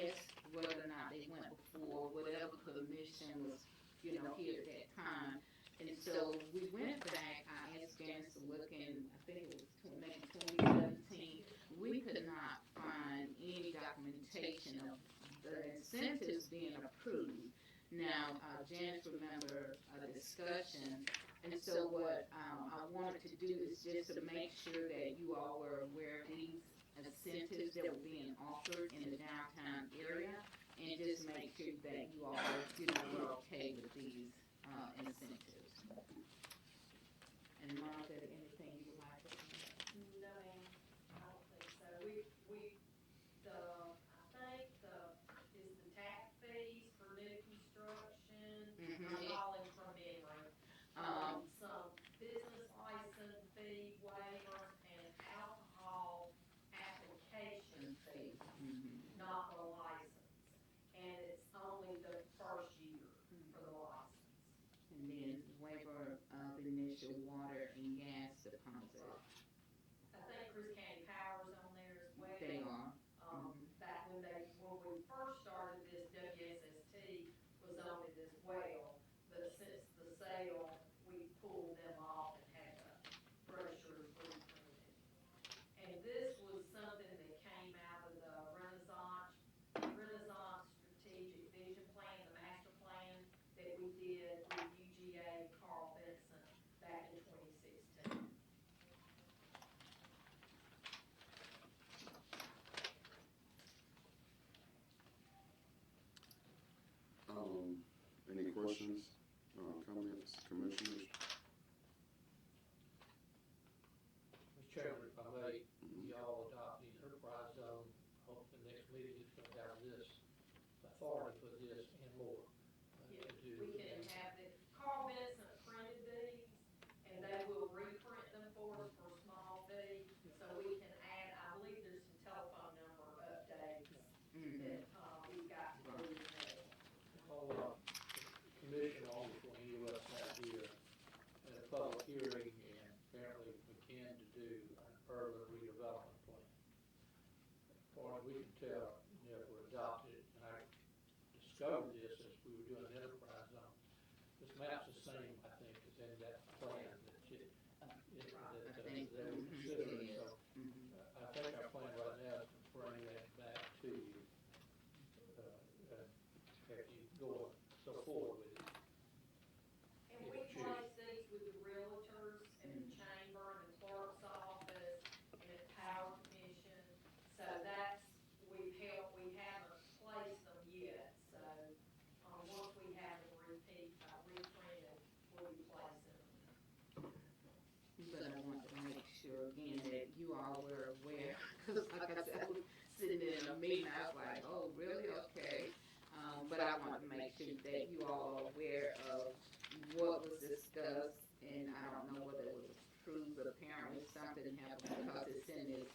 asked whether or not they went before whatever commission was, you know, here at that time. And so we went back, I asked Janice to look in, I think it was maybe 2017. We could not find any documentation of the incentives being approved. Now, Janice remember a discussion And so what I wanted to do is just to make sure that you all were aware of these incentives that were being offered in the downtown area, and just make sure that you all were okay with these incentives. And Monica, anything you would like to add? No, ma'am, I don't think so. Is the tap fees for new construction, I'm calling from memory. Some business license fee waivers and alcohol application fee, not the license. And it's only the first year for the license. And then waiver of initial water and gas deposit. I think Chris County Power's on there as well. They are. Back when we first started this, WSST was on it as well, but since the sale, we pulled them off and had the brochures reprinted. And this was something that came out of the Renaissance Strategic Vision Plan, the master plan that we did with UGA and Carl Benson back in 2016. Any questions, comments, commissioners? Mr. Chairman, if I may, y'all adopt the enterprise zone. Hope the next meeting is going to have this authority for this and more. Yeah, we can have the, Carl Benson printed these, and they will reprint them for us for a small fee, so we can add, I believe there's some telephone number updates that, we've got to do now. I'll, commission on before any of us have here at a public hearing, and apparently begin to do an urban redevelopment plan. As far as we can tell, never adopted it, and I discovered this as we were doing an enterprise zone. This map's the same, I think, as in that plan that they were considering, so I think our plan right now is to bring that back to you, have you go so forward with it. And we place these with the realtors and the chamber and the clerk's office and the power commission. So that's, we haven't placed them yet. So, once we have them reprinted, we'll be placing them. But I want to make sure again that you all were aware, because like I said, I was sitting in a meeting, I was like, oh, really? Okay. But I want to make sure that you all are aware of what was discussed, and I don't know whether it was approved, but apparently something happened because it's in this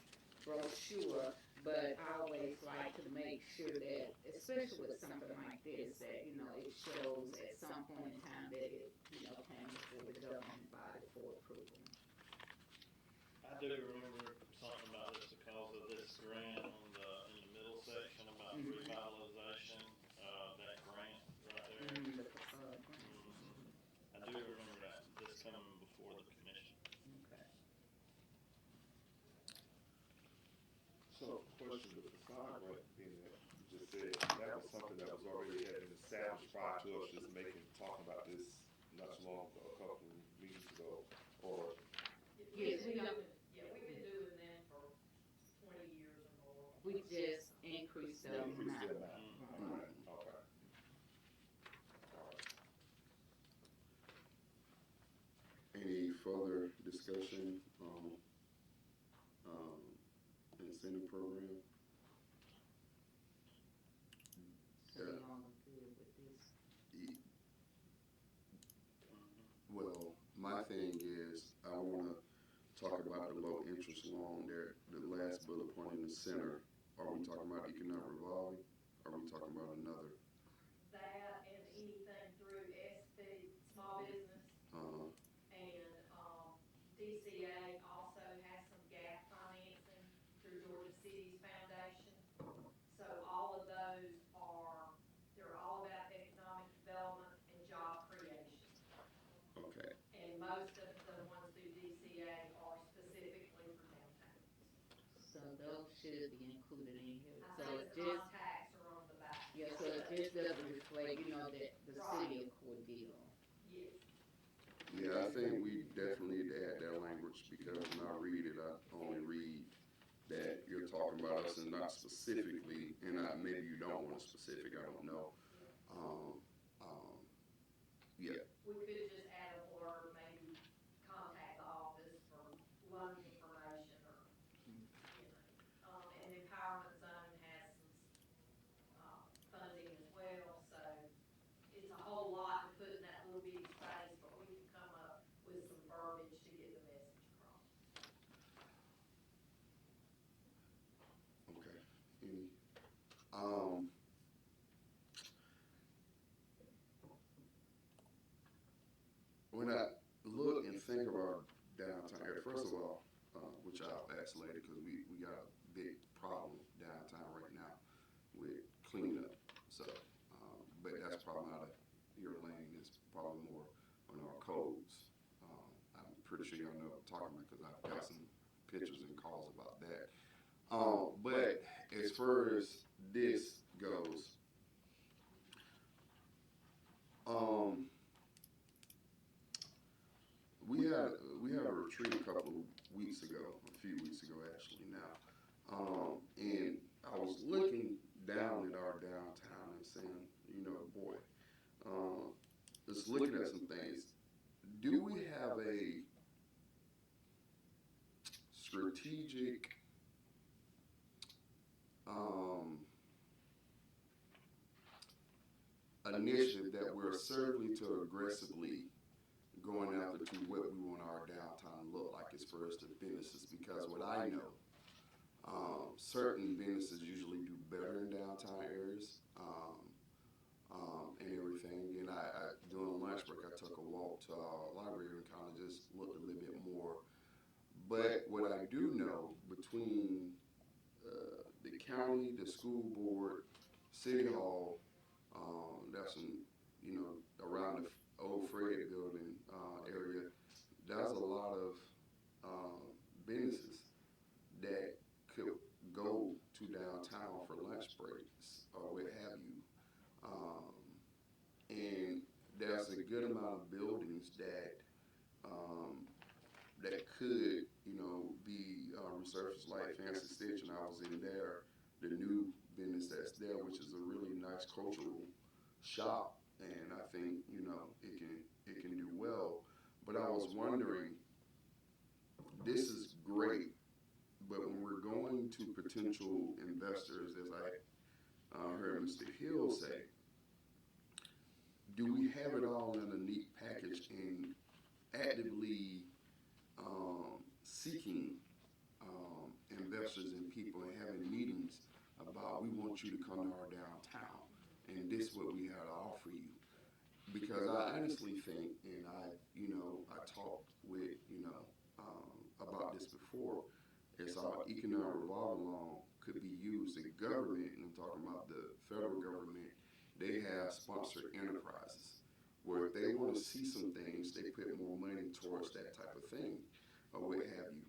brochure. But I always like to make sure that, especially with something like this, that, you know, it shows at some point in time that it, you know, came before the governing body for approval. I do remember something about this because of this grant in the middle section about revitalization, that grant right there. I do remember that, this coming before the commission. Okay. So, question, the facade grant being that you just said, that was something that was already had been established prior to us just talking about this not too long ago, a couple of meetings ago, or? Yes, we've been doing that for 20 years or more. We just increased the amount. Okay. All right. Any further discussion on, incentive program? So we all good with this? Well, my thing is, I wanna talk about the low interest loan there, the last bullet point in the center. Are we talking about economic revolving? Are we talking about another? That and anything through SB, small business. Uh-huh. And, DCA also has some gap financing through Georgia City's foundation. So all of those they're all about economic development and job creation. Okay. And most of the ones through DCA are specifically for downtown. So those should be included in here. I So think it the just, contacts are on the back. yeah, so it just doesn't reflect, you know, that the city of Cordele. Yes. Yeah, I think not specifically, and maybe you don't want a specific, I don't know. Um, um, yeah, We could just add a blurb, maybe contact the office for loan information or, and Empowerment Zone has some, funding as well, so it's a whole lot to put in that little bitty space, but we can come up with some verbiage to get the message across. okay. Any, um, when I look and think of our downtown area, first of all, which I'll ask later because we got a big problem downtown right now with cleanup. So, but that's probably not your lane. It's probably more on our codes. I'm pretty sure y'all know what I'm talking about because I've got some pictures and calls about that. But as far as this goes, we had a retreat a couple of weeks ago, a few weeks ago actually now, and I was looking down at our downtown and saying, you know, boy, just looking at some things. Do we have a strategic initiative that we're certainly to aggressively going after to what we want our downtown to look like as far as the businesses? Because what I know, certain businesses usually do better in downtown areas, and everything. And during lunch break, I took a walk to our library and kind of just looked a little bit more. But what I do know between the county, the school board, city hall, that's some, you know, around the old Fred building area, there's a lot of businesses that could go to downtown for lunch breaks or what have you. And there's a good amount of buildings that that could, you know, be resurfaced like Fancy Stitch, and I was in there, the new business that's there, which is a really nice cultural shop, and I think, you know, it can do well. But I was wondering, this is great, but when we're going to potential investors, as I heard Mr. Hill say, do we have it all in a neat package and actively seeking investors and people and having meetings about, we want you to come to our downtown and this is what we have to offer you? Because I honestly think, and I talked with, about this before, is our economic revolving loan could be used. The government, and I'm talking about the federal government, they have sponsored enterprises where if they want to see some things, they put more money towards that type of thing or what have you.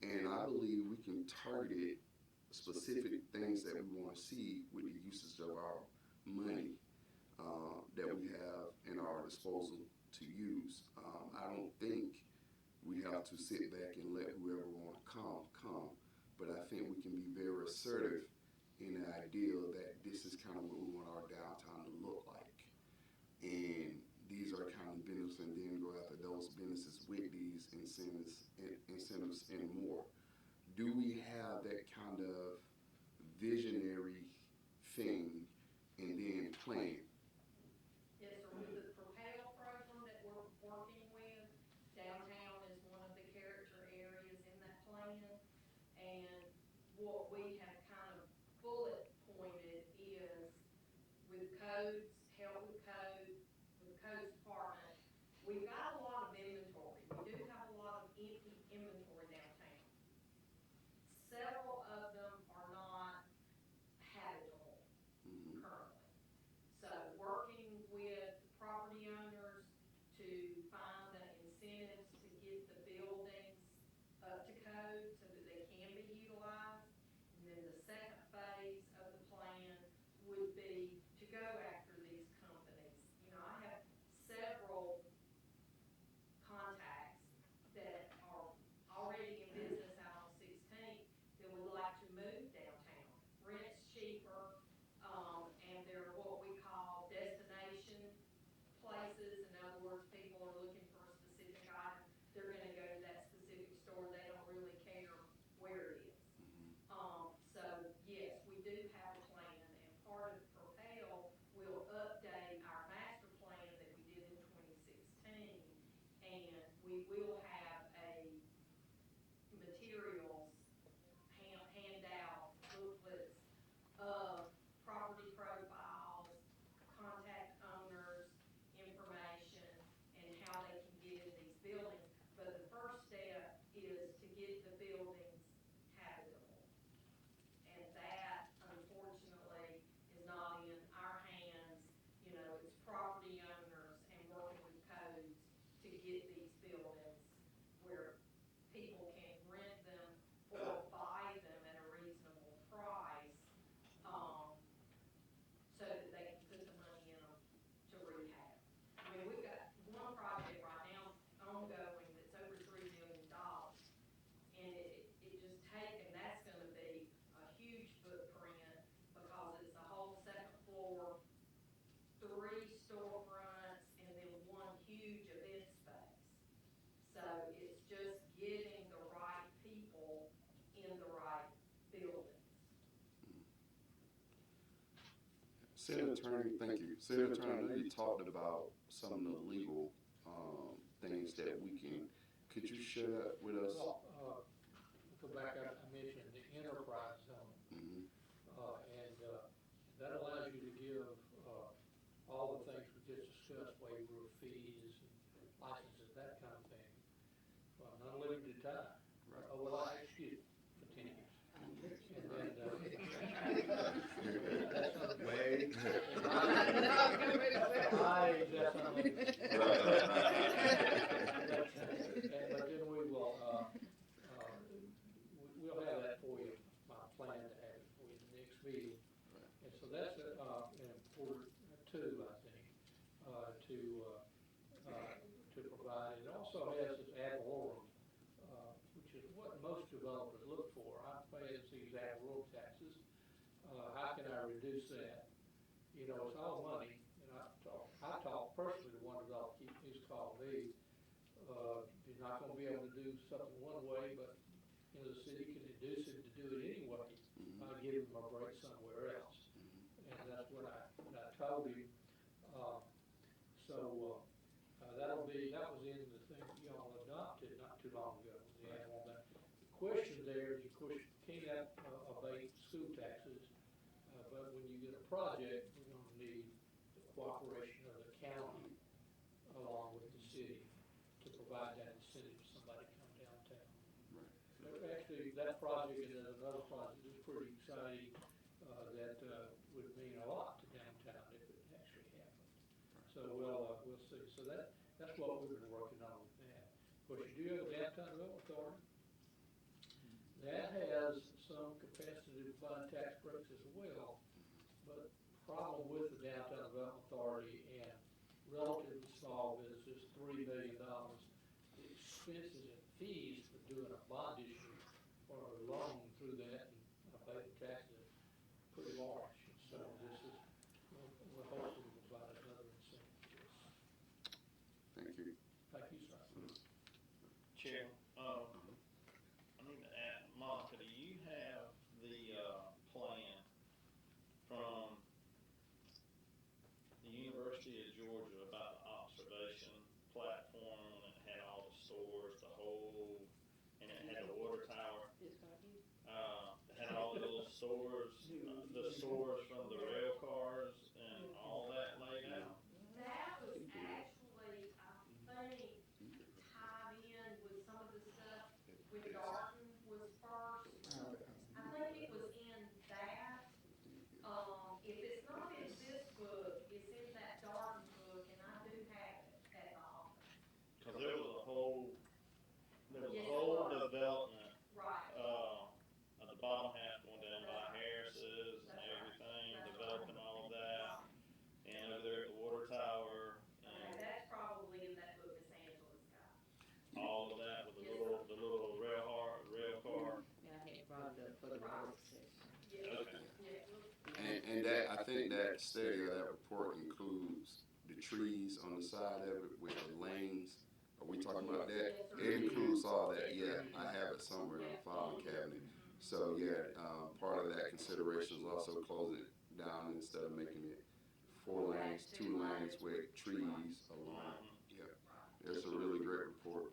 And I believe we can target specific things that we want to see with the usage of our money that we have in our disposal to use. I don't think we have to sit back and let whoever want to come, but I think we can be very assertive in the idea that this is kind of what we want our downtown to look like. And these are kind of businesses, and then go after those businesses with these incentives and more. Do we have that kind of visionary thing and then plan? Yes, sir. With the Propel program that we're working with, downtown is one of the character areas in that plan. And what we have kind of bullet pointed is with codes, help with code, with the codes department, we've got a lot of inventory. We do have a lot of empty inventory downtown. Several of them are not habitable currently. So working with the property owners to find the incentives to get the buildings up to code so that they can be utilized. And then the second phase of the plan would be to go after the we will have a materials handout booklets of property profiles, contact owners, information, and how they can get in these buildings. But the first step is to get the buildings habitable. And that, unfortunately, is not in our hands. You know, it's property owners and working with codes to get these buildings where people can rent them or buy them at a reasonable price, so that they can put the money in them to rehab. I mean, we've got one project right now ongoing that's over $3 million, and it just and that's gonna be a huge footprint because it's the whole second floor, 3 storefronts, and then one huge event space. So it's just getting the right people in the right buildings. City Attorney, thank you. City Attorney, I know you talked about some of the legal things that we can. Could you share that with us? Well, go back, I mentioned the enterprise zone. Mm-hmm. And that allows you to give all the things we just discussed, waiver of fees, and licenses, that kind of thing, for an unlimited time. Right. Oh, well, excuse me, for 10 years. And then, Wait. I definitely. But then we will, we'll have that for you, my plan to have it for you in the next meeting. And so that's an important tool, I think, to provide. It also has this ad valorem, which is what most developers look for. I'm paying these ad valorem taxes. How can I reduce that? You know, it's all money. And I talk personally to one developer. He's called me. He's not going to be able to do something one way, but you know, the city can induce him to do it anyway by giving him a break somewhere else. And that's what I told him. That was in the thing y'all adopted not too long ago. The question there is, of course, you can't abate school taxes, but when you get a project, we're going to need the cooperation of the county along with the city to provide that incentive for somebody to come downtown. Right. Actually, that project and another project is pretty exciting. That would mean a lot to downtown if it actually happened. So we'll see. So that's what we've been working on with that. Of course, you do have a downtown development authority. That has some capacity to provide tax breaks as well, but problem with the downtown development authority and relatively small businesses, $3 million. The expenses and fees for doing a bond issue or a loan through that and pay the taxes pretty large. So this is, we're hoping to provide another incentive to us. Thank you. Thank you, sir. Chair, I need to ask, Monica, do you have the plan from the University of Georgia about the observation platform, and it had all the stores, and it had the water tower? It had all the little stores, the stores from the rail cars and all that laid out? That was actually, I think, tied in with some of the stuff when Darton was first. I think it was in that. If it's not in this book, it's in that Darton book, and I do have it at the office. Cause there was a whole development, Right. At the bottom half going down by Harris's and everything, developing all of that. And over there at the water tower, Okay, that's probably in that book Miss Angela's got. all of that with the little rail car. Yeah, I had brought it up for the work session. Yeah. Okay. Yeah. And that, I think that study or that report includes the trees on the side of it with the lanes. Are we talking about that? It includes all that. Yeah, I have it somewhere in the filing cabinet. So yeah, part of that consideration is also closing it down instead of making it 4 lanes, 2 lanes with trees along. Yeah, it's a really great report.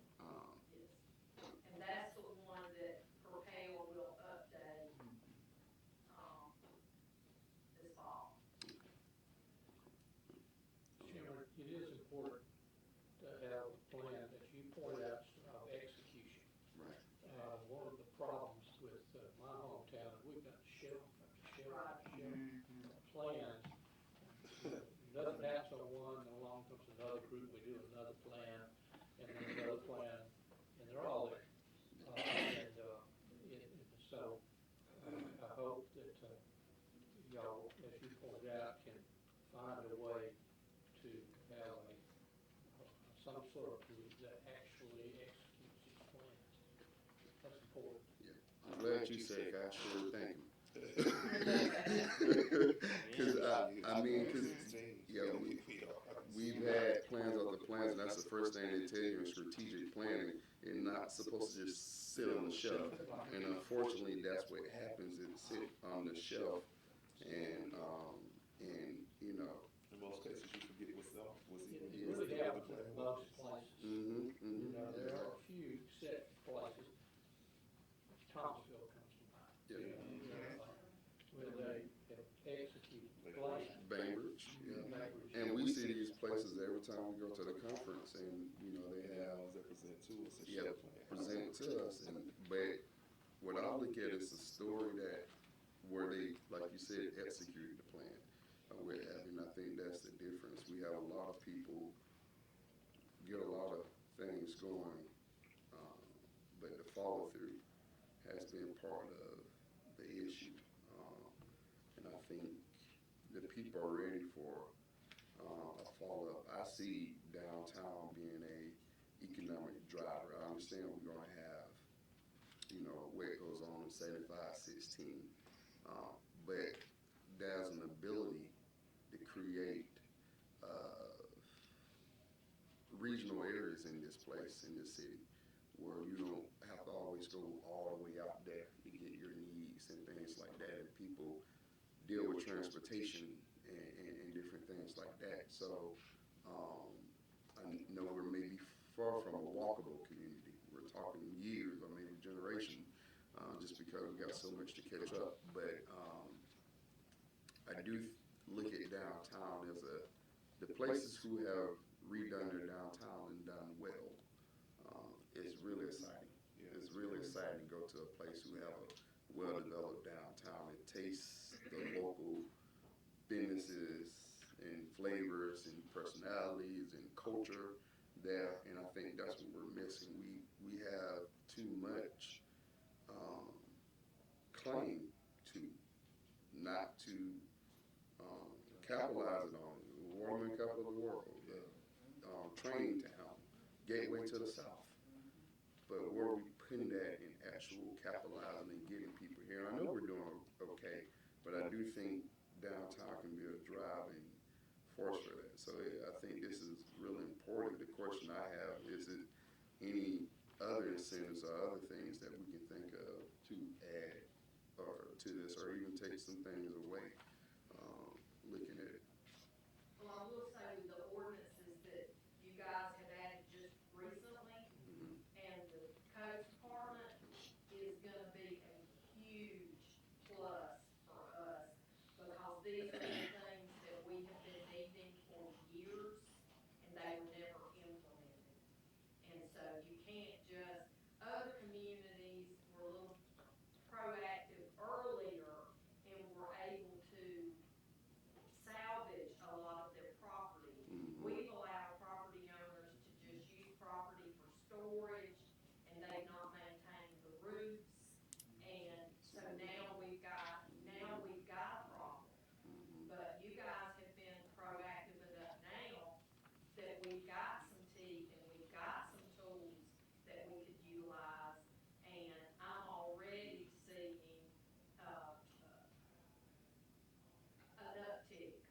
plans. Nothing happens on one, then along comes another group, we do another plan, and then another plan, and they're all there. So, I hope that, y'all, as you pointed out, can find a way to have some sort of group that actually executes these plans. That's important. I'm glad you said, gosh, sure, thank you. Cause we've had plans after plans, and that's the first thing they tell you in strategic planning. It's not supposed to just sit on the shelf, and unfortunately, that's what happens. It sit on the shelf, and you know. In most cases, you forget what's even It really the happens plan in was. most places. You know, there are a few exception places. Thomasville comes to mind. Where they have executed the plan. Bainbridge, yeah. And we see these places every time we go to the conference, and you know they They're have the ones that present to us and yeah share the plan. present to us, but what I look at is the story that where they, like you said, executed the plan. We're having, I think that's the difference. We have a lot of people get a lot of things going, but the follow through has been part of the issue, and I think the people are ready for a follow up. I see downtown being a economic driver. I understand we're going to have, you know, what goes on in 7516, but there's an ability to create regional areas in this place, in this city, where you don't have to always go all the way out there to get your needs and things like that. And people deal with transportation and different things like that. So I know we're maybe far from a walkable community. We're talking years or maybe generation, just because we got so much to catch up. But I do look at downtown as the places who have redone their downtown and done well. It's really exciting. It's really exciting to go to a place who have a well-developed downtown. It tastes the local businesses and flavors and personalities and culture there, and I think that's what we're missing. We have too much claim to not to capitalize it on. Waterman capital of the world, training town, gateway to the south. But where are we putting that in actual capitalizing and getting people here? And I know we're doing okay, but I do think downtown can be a driving force for that. So I think this is really important. The question I have is it any other incentives or other things that we can think of to add or to this, or even take some things away, looking at it. Well, I will say with the ordinances that you guys have added just recently, and the codes department is gonna be a huge plus for us, because these are the things that we have been needing for years, and they were never implemented. And so you can't just, other communities were a little proactive earlier and were able to salvage a lot of their property. We've allowed property owners to just use property for storage, and they've not maintained the roofs. And so now we've got a problem. But you guys have been proactive enough now that we've got some teeth and we've got some tools that we could utilize. And I'm already seeing an uptick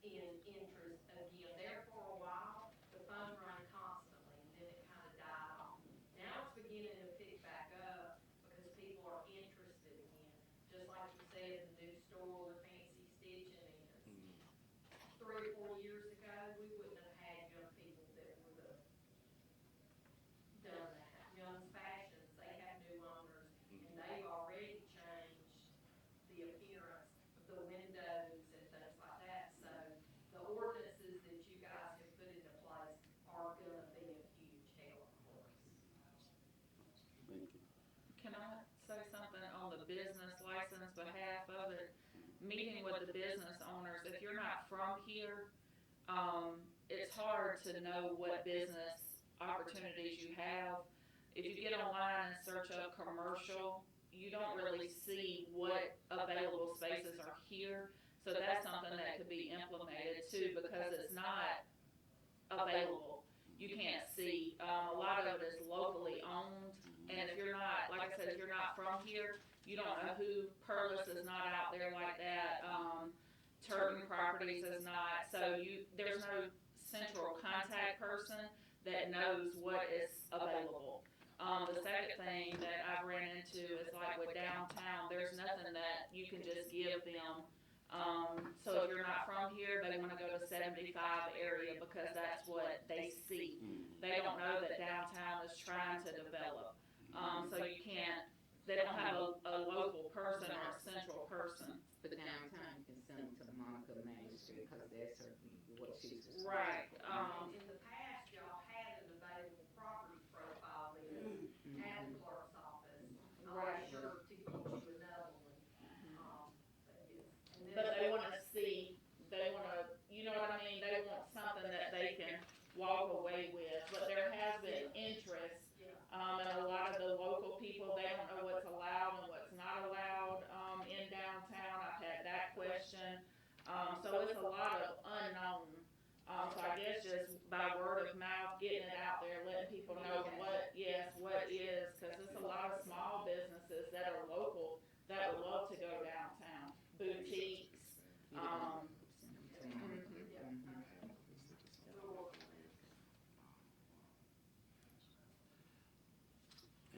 in interest again. There for a while, the phone rang constantly, and then it kind of died off. Now it's beginning to pick back up because people are interested again. Just like you said, the new store where Fancy Stitching is. 3 or 4 years ago, we wouldn't have had young people that would have done that. Young's Fashions, they have new owners, and they've already changed the appearance of the windows and things like that. So the ordinances that you guys have put into place are gonna be a huge help for us. Thank you. Can I say something on the business license behalf of it? meeting with the business owners, if you're not from here, it's hard to know what business opportunities you have. If you get online and search up commercial, you don't really see what available spaces are here. So that's something that could be implemented too, because it's not available. You can't see. A lot of it is locally owned, and if you're not, like I said, if you're not from here, you don't know who. Perlis is not out there like that. Turton Properties is not. So there's no central contact person that knows what is available. The second thing that I've ran into is like with downtown, there's nothing that you can just give them. So if you're not from here, they want to go to 75 area because that's what they see. They don't know that downtown is trying to develop. So you can't, they don't have a local person or a central person. But downtown, you can send them to Monica Main Street, because that's her, what she's responsible Right. for. In the past, y'all had an available property profile list at the clerk's office. I'll be sure to get you another one. But they want to see, they want to, you know what I mean? They want something that they can walk away with. But there has been interest, and a lot of the local people, they don't know what's allowed and what's not allowed in downtown. I've had that question. So it's a lot of unknown. So I guess just by word of mouth, getting it out there, letting people know what is, because it's a lot of small businesses that are local that would love to go downtown. Boutiques. And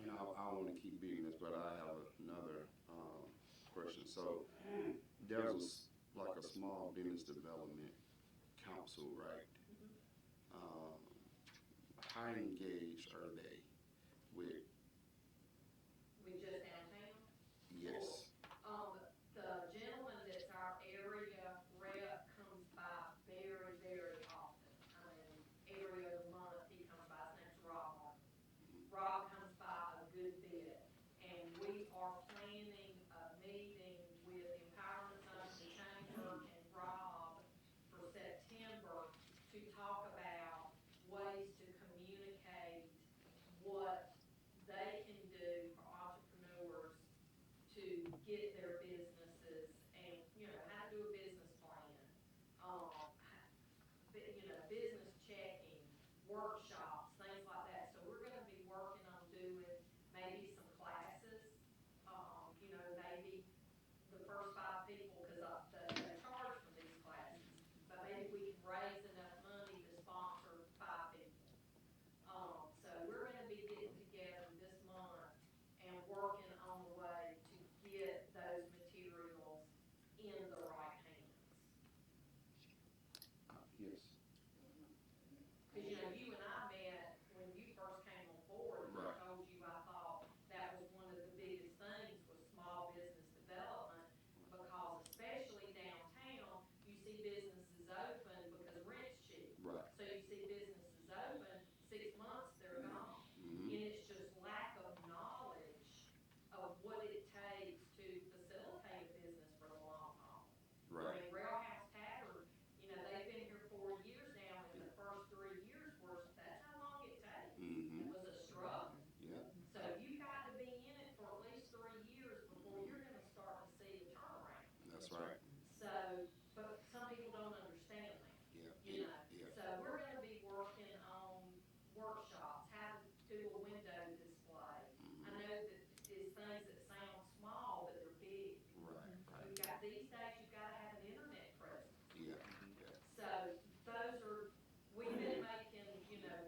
I want to keep beating this, but I have another question. So there's like a small business development council, right? How engaged are they with? With just downtown? Yes. The gentleman that's our area rep comes by very, very often. I mean, every other month he comes by. His name's Rob. Rob comes by a good bit, and we are planning a meeting with Empowerment Zone, the Chamber, and Rob for September to talk about ways to communicate what they can do for entrepreneurs to get their businesses and, how to do a business plan. Business checking, workshops, things like that. So we're gonna be working on doing maybe some classes. Maybe the first 5 people, because they charge for these classes, but maybe we can raise enough money to sponsor 5 people. So we're gonna be getting together this month and working on the way to get those materials in the right hands. Yes. Because, you and I met when you first came on board, and I told you I thought that was one of the biggest things was small business development, because especially downtown, you see businesses open because rent's cheap. Right. So you see businesses open, 6 months, they're gone. And it's just lack of knowledge of what it takes to facilitate a business for the long haul. Right. I mean, Rail House Tavern, they've been here 4 years now, and the first 3 years that's how long it takes. It was a struggle. Yeah. So you got to be in it for at least 3 years before you're gonna start to see the turnaround. That's right. So, but some people don't understand that. Yeah. So we're gonna be working on workshops, how to do a window display. I know that it's things that sound small, but they're big. Right. These days, you've gotta have an internet presence. Yeah. So those are, we've been making,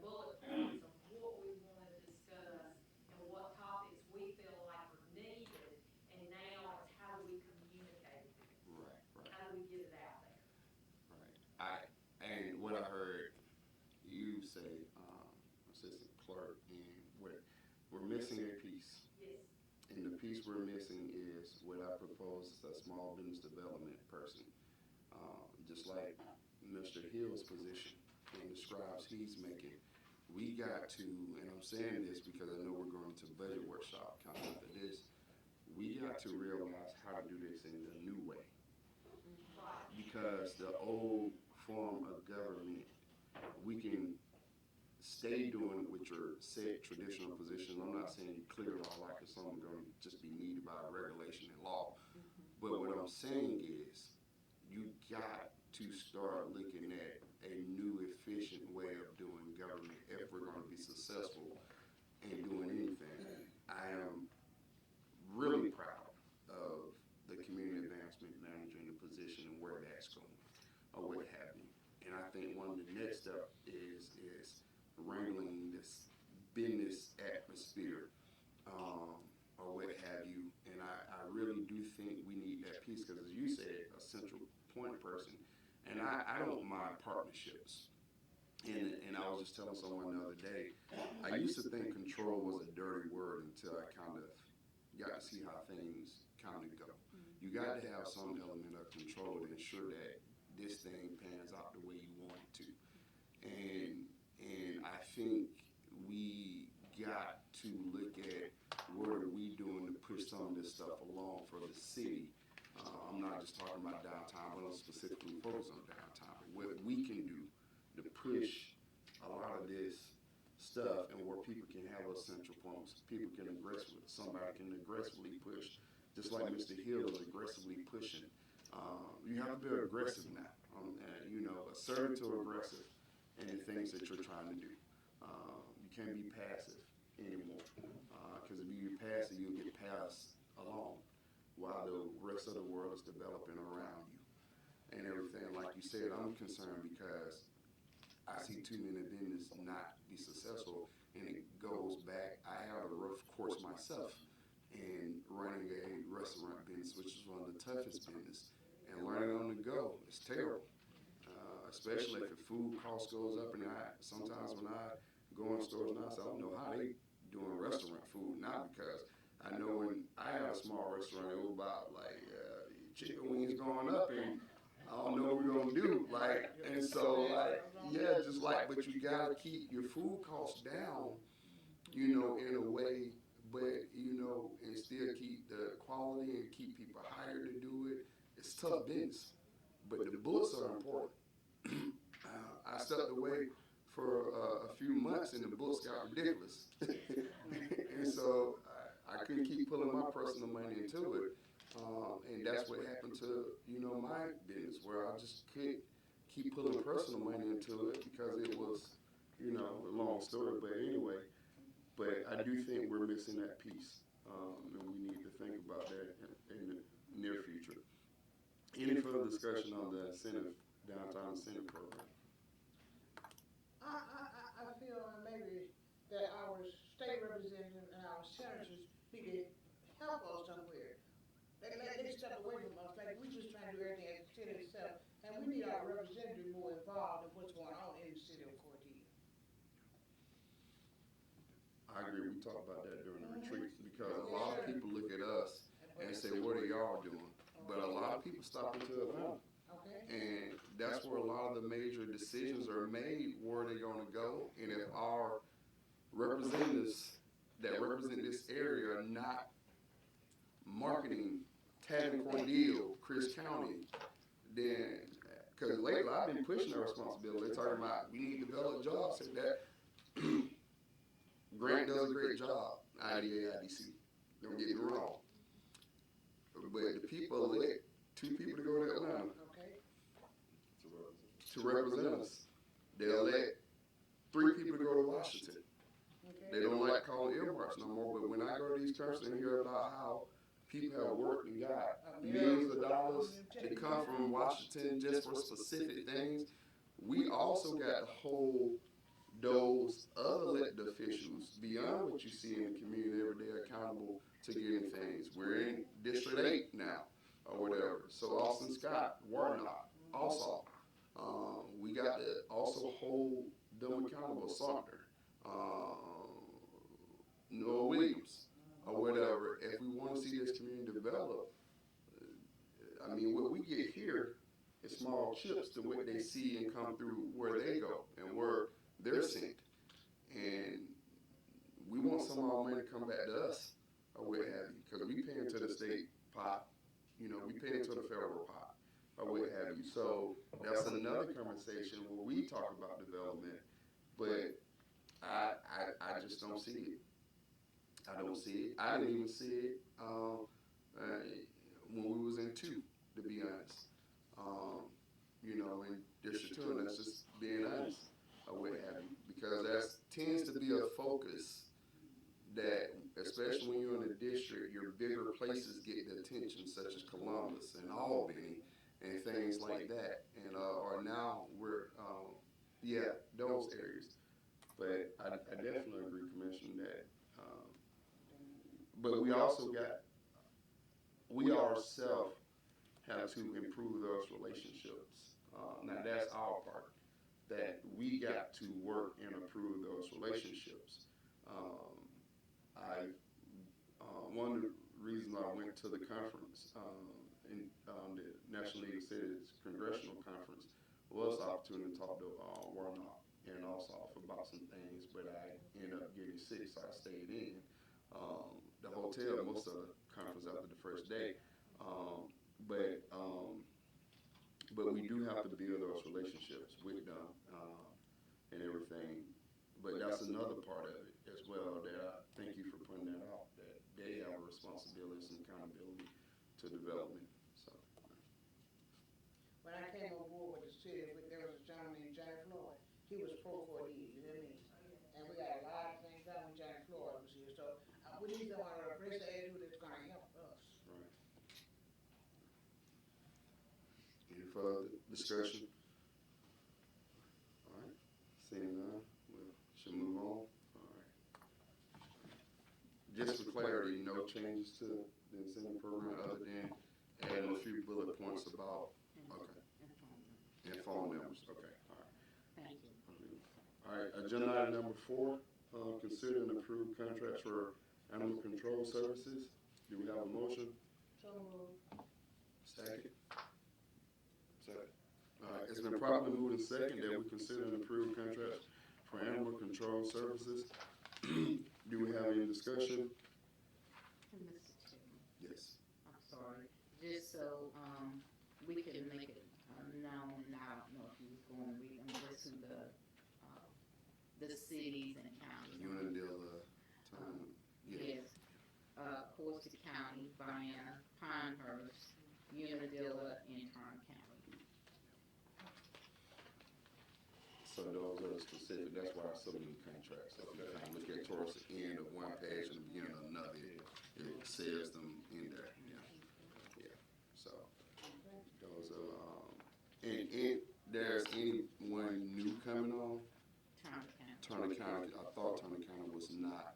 bullet points of what we wanna discuss and what topics we feel like are needed, and now it's how do we communicate this? Right. How do we get it out there? Right. And what I heard you say, assistant clerk, and we're missing a piece. Yes. And the piece we're missing is what I propose is a small business development person. Just like Mr. Hill's position and the strides he's making. We got to, and I'm saying this because I know we're going to budget workshop coming after this, we got to realize how to do this in a new way. because the old form of government, we can stay doing it with your set traditional positions. I'm not saying you clear it all out because some are going to just be needed by regulation and law. But what I'm saying is you got to start looking at a new efficient way of doing government if we're going to be successful in doing anything. I am really proud of the community advancement manager in the position and where that's going or what have you. And I think one of the next step is wrangling this business atmosphere or what have you. And I really do think we need that piece because, as you said, a central point person. And I don't mind partnerships. And I was just telling someone the other day, I used to think control was a dirty word until I kind of got to see how things kind of go. You got to have some element of control to ensure that this thing pans out the way you want it to. And I think we got to look at what are we doing to push some of this stuff along for the city. I'm not just talking about downtown, but I'm specifically focused on downtown. What we can do to push a lot of this stuff and where people can have a central point, people can somebody can aggressively push, just like Mr. Hill is aggressively pushing. You have to be aggressive now, assertive to aggressive in the things that you're trying to do. You can't be passive anymore, because if you're passive, you'll get passed along while the rest of the world is developing around you and everything. Like you said, I'm concerned because I see too many businesses not be successful, and it goes back. I had a rough course myself in running a restaurant business, which is one of the toughest business, and learning on the go is terrible, especially if the food cost goes up. And sometimes when I go in stores now, I say, I don't know how they doing restaurant food now, because I know when I had a small restaurant, it was about like chicken wings going up, and I don't know what we're gonna do. And so just but you gotta keep your food costs down, in a way, but and still keep the quality and keep people hired to do it. It's tough business, but the books are important. I stepped away for a few months, and the books got ridiculous, and so I couldn't keep pulling my personal money into it, and that's what happened to my business, where I just couldn't keep pulling personal money into it because it was a long story. But anyway, I do think we're missing that piece, and we need to think about that in the near future. Any further discussion on the downtown incentive program? I feel maybe that our state representatives and our senators need to help us somewhere. They step away from us. Like, we just trying to do everything as the city itself. And we need our representatives more involved in what's going on in the city of Cordele. I agree. We talked about that during the retreat, because a lot of people look at us and say, what are y'all doing? But a lot of people stop into Atlanta. And that's where a lot of the major decisions are made, where they're going to go. And if our representatives that represent this area are not marketing, tagging Cordele, Chris County, then, because lately I've been pushing our responsibility. They're talking about we need to develop jobs. And that Grant does a great job, IDA, IDC. Don't get me wrong. But the people elect 2 people to go to Atlanta to represent us. They elect 3 people to go to Washington. They don't like calling earmarks no more, but when I go to these countries and hear about how people have worked and got millions of dollars to come from Washington just for specific things, we also got to hold those other elected officials beyond what you see in the community every day accountable to getting things. We're in District 8 now, or whatever. So Austin Scott, Warnock, also. We got to also hold them accountable, Sumter, Noah Williams, or whatever. If we want to see this community develop, I mean, what we get here is small chips to what they see and come through where they go and where they're sent. And we want some of our money to come back to us, or what have you, because we pay into the state pot, we pay into the federal pot. or what have you. So that's another conversation where we talk about development, but I just don't see it. I don't see it. I didn't even see it when we was in two, to be honest. You know, in District 2, and that's just being honest, or what have you, because that tends to be a focus that, especially when you're in a district, your bigger places get the attention, such as Columbus and Albany and things like that. And or now we're, yeah, those areas. But I definitely agree, Commissioner, that. But we ourselves have to improve those relationships. Now that's our part. That we got to work and improve those relationships. I one of the reasons I went to the conference in the National League of Cities Congressional Conference was the opportunity to talk to Warnock and also about some things, but I ended up getting sick, so I stayed in the hotel most of the conference after the first day. But we do have to build those relationships with them and everything. But that's another part of it as well. That I thank you for pointing that out. That they have a responsibility and accountability to development. So. When I came on board with the city, there was a gentleman named Johnny Floyd. He was pro Cordele, you know what I mean? And we got a lot of things done when Johnny Floyd was here. So we need someone with a fresh attitude that's going to help us. Right. Any further discussion? All right. Seeing none, we should move on. All right. Just for clarity, no changes to the incentive program other than adding a few bullet points about, okay, and phone numbers. Okay. All right. Thank you. All right. Agenda item number 4. Consider and approve contracts for animal control services. Do we have a motion? So moved. Second. Second. All right, it's been properly moved and second that we consider and approve contracts for animal control services. Do we have any discussion? Mr. Chairman, Yes. I'm sorry, just so, we can make it known, and I don't know if you was going to read them, just who the cities and counties. Unadilla, Yes, Corsica County, Vienna, Pinehurst, Unadilla, and Tarrant County. So those are specific, that's why so many contracts, if you kind of look at towards the end of one page and the beginning of another, it says them in there, yeah. Yeah, so, those are, and there's anyone new coming on? Turner County, I thought Turner County was not,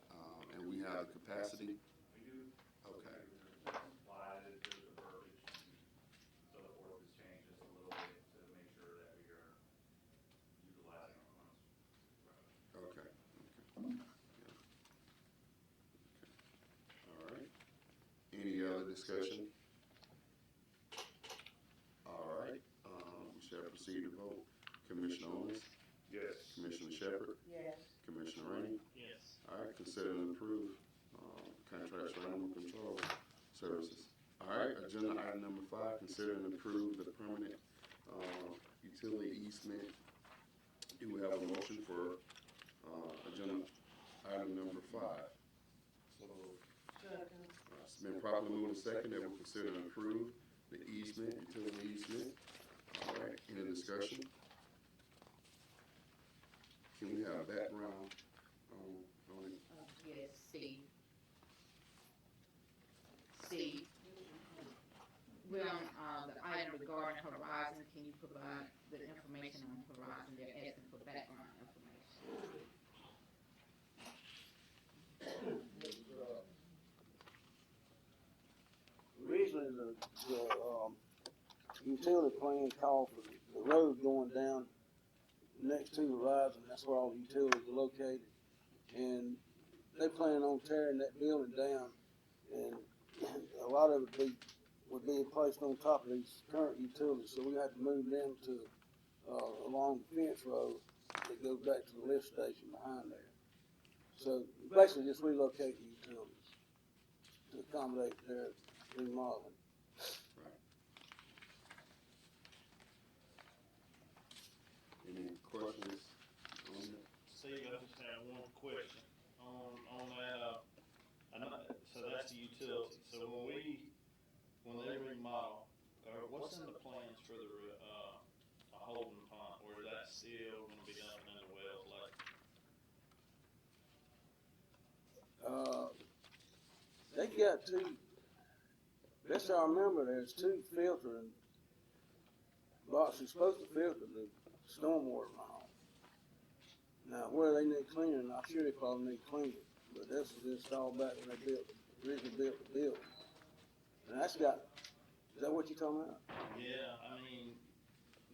and we have the capacity? We do. Okay. Applied it to the verbiage and so forth has changed just a little bit to make sure that we are utilizing our funds. Okay. Yeah. Okay. All right. Any other discussion? All right. We shall proceed to vote. Commissioner Owens? Yes. Commissioner Shepherd? Yes. Commissioner Rainey? Yes. All right. Consider and approve contracts for animal control services. All right. Agenda item number 5. Consider and approve the permanent utility easement. Do we have a motion for agenda item number 5? Second. It's been properly moved and second that we consider and approve the easement, utility easement. All right, any discussion? Can we have background on it? Yes, Steve. Steve, we're on, the item regarding Horizon, can you provide the information on Horizon? They're asking for background information. Originally, the utility plan called for the road going down next to Horizon. That's where all the utilities are located. And they plan on tearing that building down, and a lot of it would be placed on top of these current utilities. So we had to move them to along the fence road that goes back to the lift station behind there. So basically, just relocate the utilities to accommodate their remodeling. questions on that? Steve, I just have one question on that, I know, so that's the utility, so when they remodel, or what's in the plans for a holding pond, or is that still gonna be dumping into wells later? They got two, best I remember, there's two filtering boxes supposed to filter the stormwater runoff. Now, where they need cleaning, I'm sure they probably need cleaning, but this was installed back when they originally built the building. And that's got, is that what you're talking about? Yeah, I mean,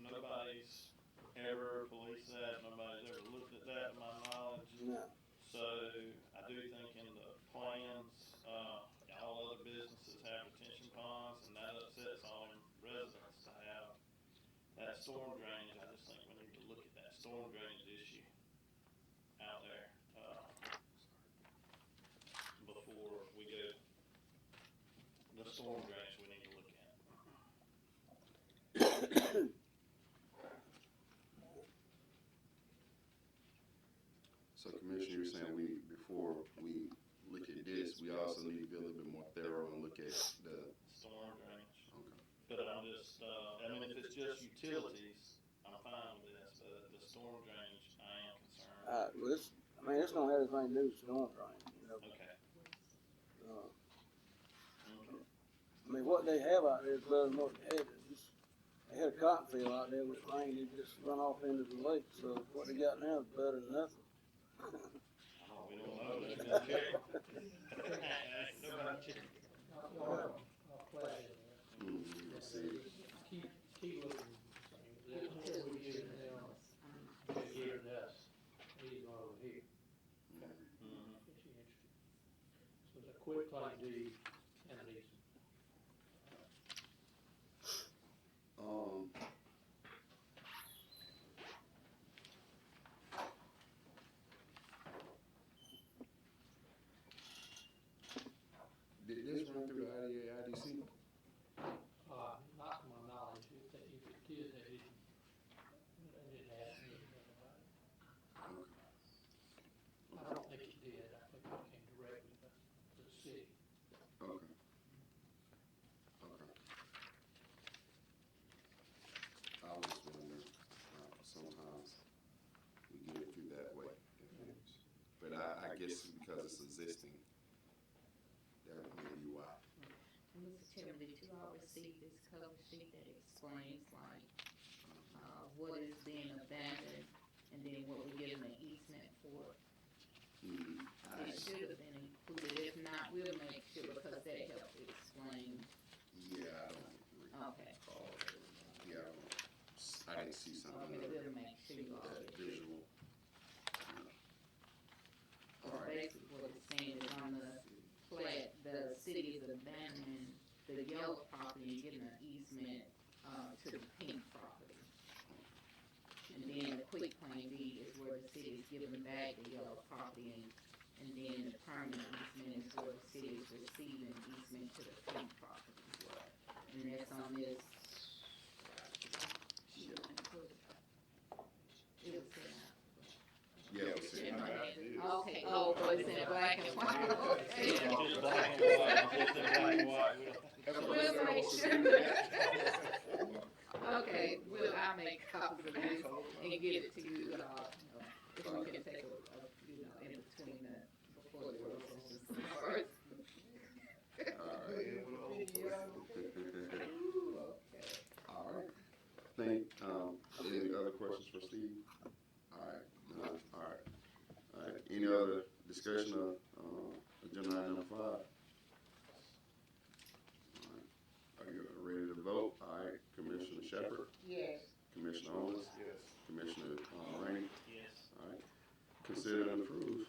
nobody's ever policed that, nobody's ever looked at that to my knowledge. No. So I do think in the plans, all other businesses have retention ponds, and that upsets all them residents to have that storm drainage. I just think we need to look at that storm drainage issue out there, before we go. The storm drainage we need to look at. So Commissioner, you're saying before we look at this, we also need to be a little bit more thorough and look at the storm drainage. Okay. But I'm just, I mean, if it's just utilities, I'm fine with this, but the storm drainage, I am concerned. Well, it's gonna have everything to do with storm drain, you know. Okay. I mean, what they have out there is better than what they had. They had a cotton field out there with rain, it just run off into the lake, so what they got now is better than nothing. Oh, we don't know, that's gonna check. Nobody check. I'll flash it. Let's see. Keep looking, this is what we give them, they give us, these one over here. Mm-hmm. If you're interested. So it's a quick claim deed and an easement. Did this run through the IDC? Not to my knowledge, if it did, they didn't ask me anything about it. I don't think it did, I think it came directly to the city. Okay. I was just wondering, sometimes we get it through that way. But I guess because it's existing, that may be why. Mr. Chairman, did you all receive this cover sheet that explains like, what is being abandoned and then what we're giving an easement for? It should have been included, if not, we'll make sure because that helped explain. Yeah, I don't Okay. recall. Yeah, I didn't see something Okay, we'll make sure you all that get it. visual. Basically what it's saying is on the plat, the city is abandoning the yellow property and getting an easement, to the pink property. And then the quick claim deed is where the city is giving back the yellow property and then the permanent easement is where the city is receiving easement to the pink property. And that's on this. It was sent out. Yeah, it was sent out. Okay, oh, but it's in black and white, okay. Just black and white, just in black and white. We'll make sure. Okay, I'll make copies of this and get it to you, if we can take in between before the work session starts. All right. Any other questions for Steve? All right, none. All right. Any other discussion of agenda item number 5? All right. Are you ready to vote? All right. Commissioner Shepherd? Yes. Commissioner Owens? Yes. Commissioner Rainey? Yes. All right. Consider and approve.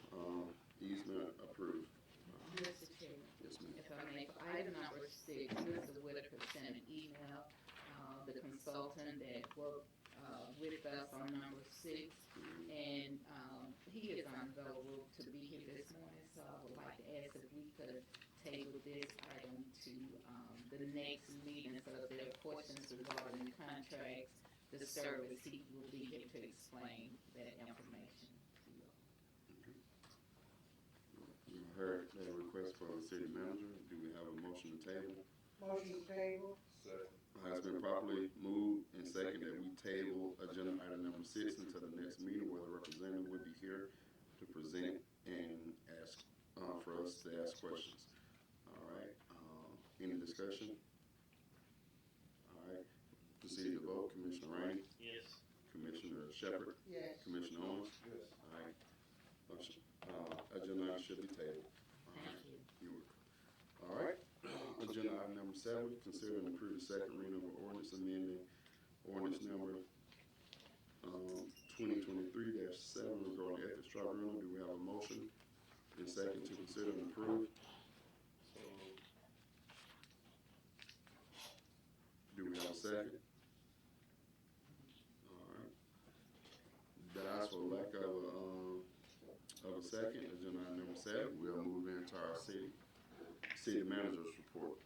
Easement approved. Mr. Chairman, Yes, ma'am. if I may, for item number 6, Mr. Whitaker sent an email, the consultant that worked, with us on number 6, and, he is unavailable to be here this morning, so I would like to ask if we could table this item to, the next meeting, so if there are questions regarding contracts, the service, he will be here to explain that information to you. You heard that request for the city manager. Do we have a motion to table? Motion to table. Second. It's been properly moved and second that we table agenda item number 6 until the next meeting where the representative will be here to present and ask for us to ask questions. All right. Any discussion? All right. Proceed to vote. Commissioner Rainey, Yes. Commissioner Shepherd, Yes. Commissioner Owens. Yes. All right. Motion. Agenda item should be tabled. All right. You're welcome. All right. Agenda item number 7, consider and approve the second reading of an ordinance amending ordinance number 2023-7 regarding ethics tribunal. Do we have a motion and second to consider and approve? So, Do we have a second? All right. Dies for lack of a second. Agenda item number 7. We'll move into our city manager's report.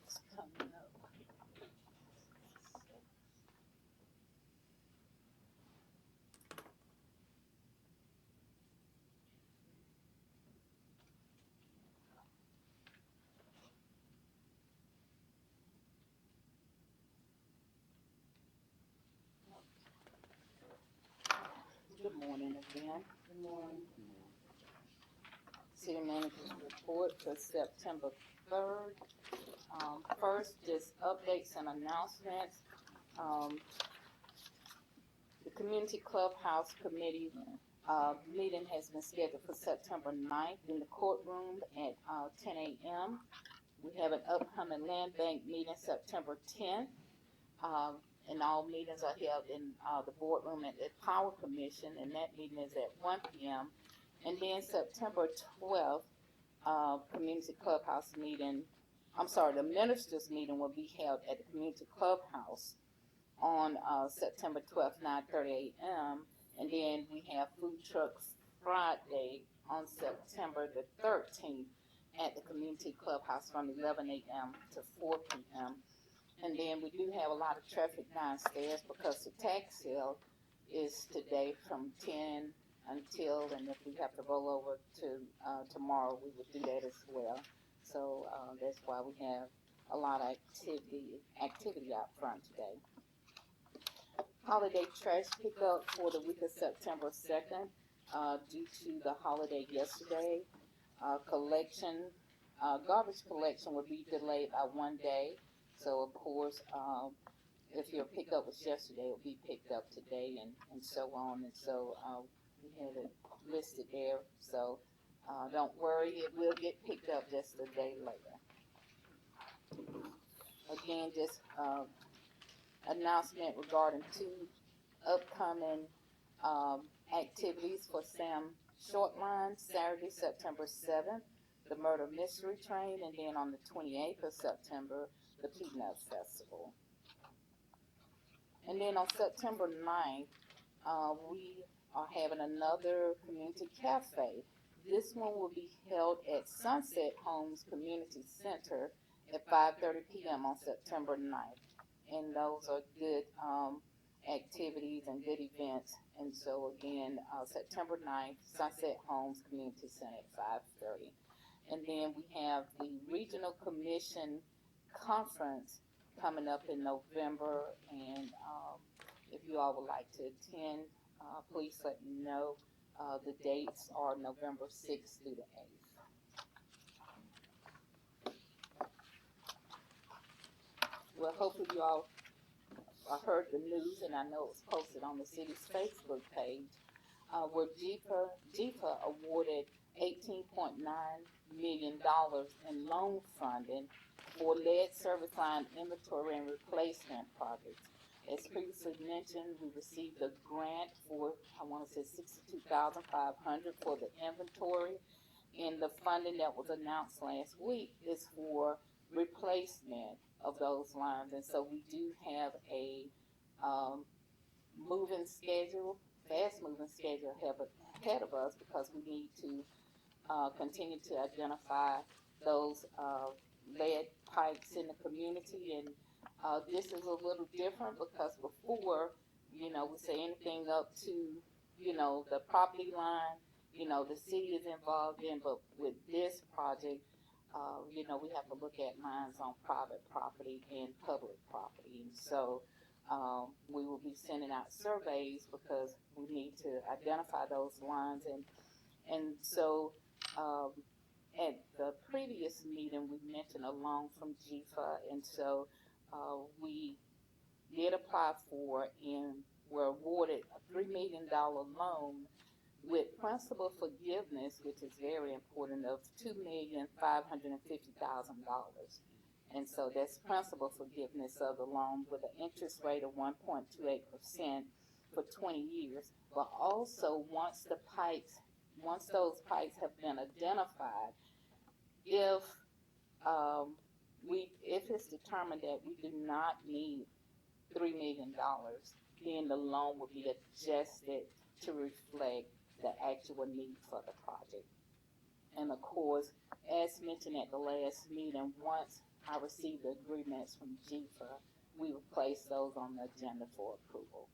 It's coming up. Good morning again. Good morning. City manager's report for September 3rd. First, just updates and announcements. The Community Clubhouse Committee meeting has been scheduled for September 9th in the courtroom at 10 a.m. We have an upcoming land bank meeting September 10th. And all meetings are held in the boardroom at the Power Commission, and that meeting is at 1 p.m. And then September 12th, Community Clubhouse meeting, the ministers meeting will be held at the Community Clubhouse on September 12th, 9:30 a.m. And then we have Food Trucks Friday on September the 13th at the Community Clubhouse from 11 a.m. to 4 p.m. And then we do have a lot of traffic downstairs because the tax sale is today from 10 until, and if we have to roll over to tomorrow, we would do that as well. So that's why we have a lot of activity out front today. Holiday trash pickup for the week of September 2nd, due to the holiday yesterday. Garbage collection will be delayed by 1 day. So of course, if your pickup was yesterday, it will be picked up today and so on. And so we have it listed there. So don't worry, it will get picked up just a day later. Again, just announcement regarding 2 upcoming activities for Sam Shortline. Saturday, September 7th, the Murder Mystery Train, and then on the 28th of September, the Peanuts Festival. And then on September 9th, we are having another community cafe. This one will be held at Sunset Homes Community Center at 5:30 p.m. on September 9th. And those are good activities and good events. And so again, September 9th, Sunset Homes Community Center at 5:30. And then we have the Regional Commission Conference coming up in November, and if you all would like to attend, please let me know. The dates are November 6th through the 8th. Well, hopefully you all heard the news, and I know it was posted on the city's Facebook page, where GFA awarded $18.9 million in loan funding for lead service line inventory and replacement projects. As previously mentioned, we received a grant for, I want to say, $62,500 for the inventory, and the funding that was announced last week is for replacement of those lines. And so we do have a moving schedule, fast moving schedule ahead of us, because we need to continue to identify those lead pipes in the community. And this is a little different because before, we say anything up to, the property line, the city is involved in, but with this project, we have to look at lines on private property and public property. And so we will be sending out surveys because we need to identify those lines. And so at the previous meeting, we mentioned a loan from GFA, and so we did apply for and were awarded a $3 million loan with principal forgiveness, which is very important, of $2,550,000. And so that's principal forgiveness of the loan with an interest rate of 1.28% for 20 years. But also, once those pipes have been identified, if it's determined that we do not need $3 million, then the loan will be adjusted to reflect the actual need for the project. And of course, as mentioned at the last meeting, once I receive the agreements from GFA, we will place those on the agenda for approval.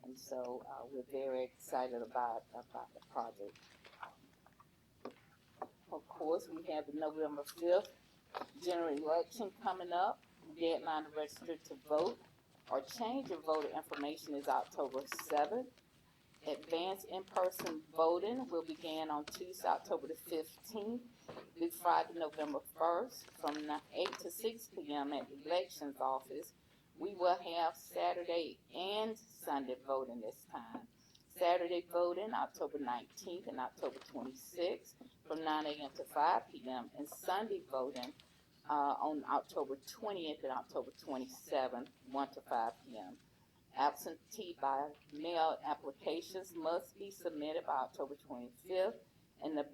And so we're very excited about the project. Of course, we have the November 5th general election coming up. The deadline to register to vote or change your voter information is October 7th. Advanced in-person voting will begin on Tuesday, October the 15th, through Friday, November 1st, from 8 to 6 p.m. at the elections office. We will have Saturday and Sunday voting this time. Saturday voting, October 19th and October 26th, from 9 a.m. to 5 p.m., and Sunday voting on October 20th and October 27th, 1 to 5 p.m. Absentee by mail applications must be submitted by October 25th, and the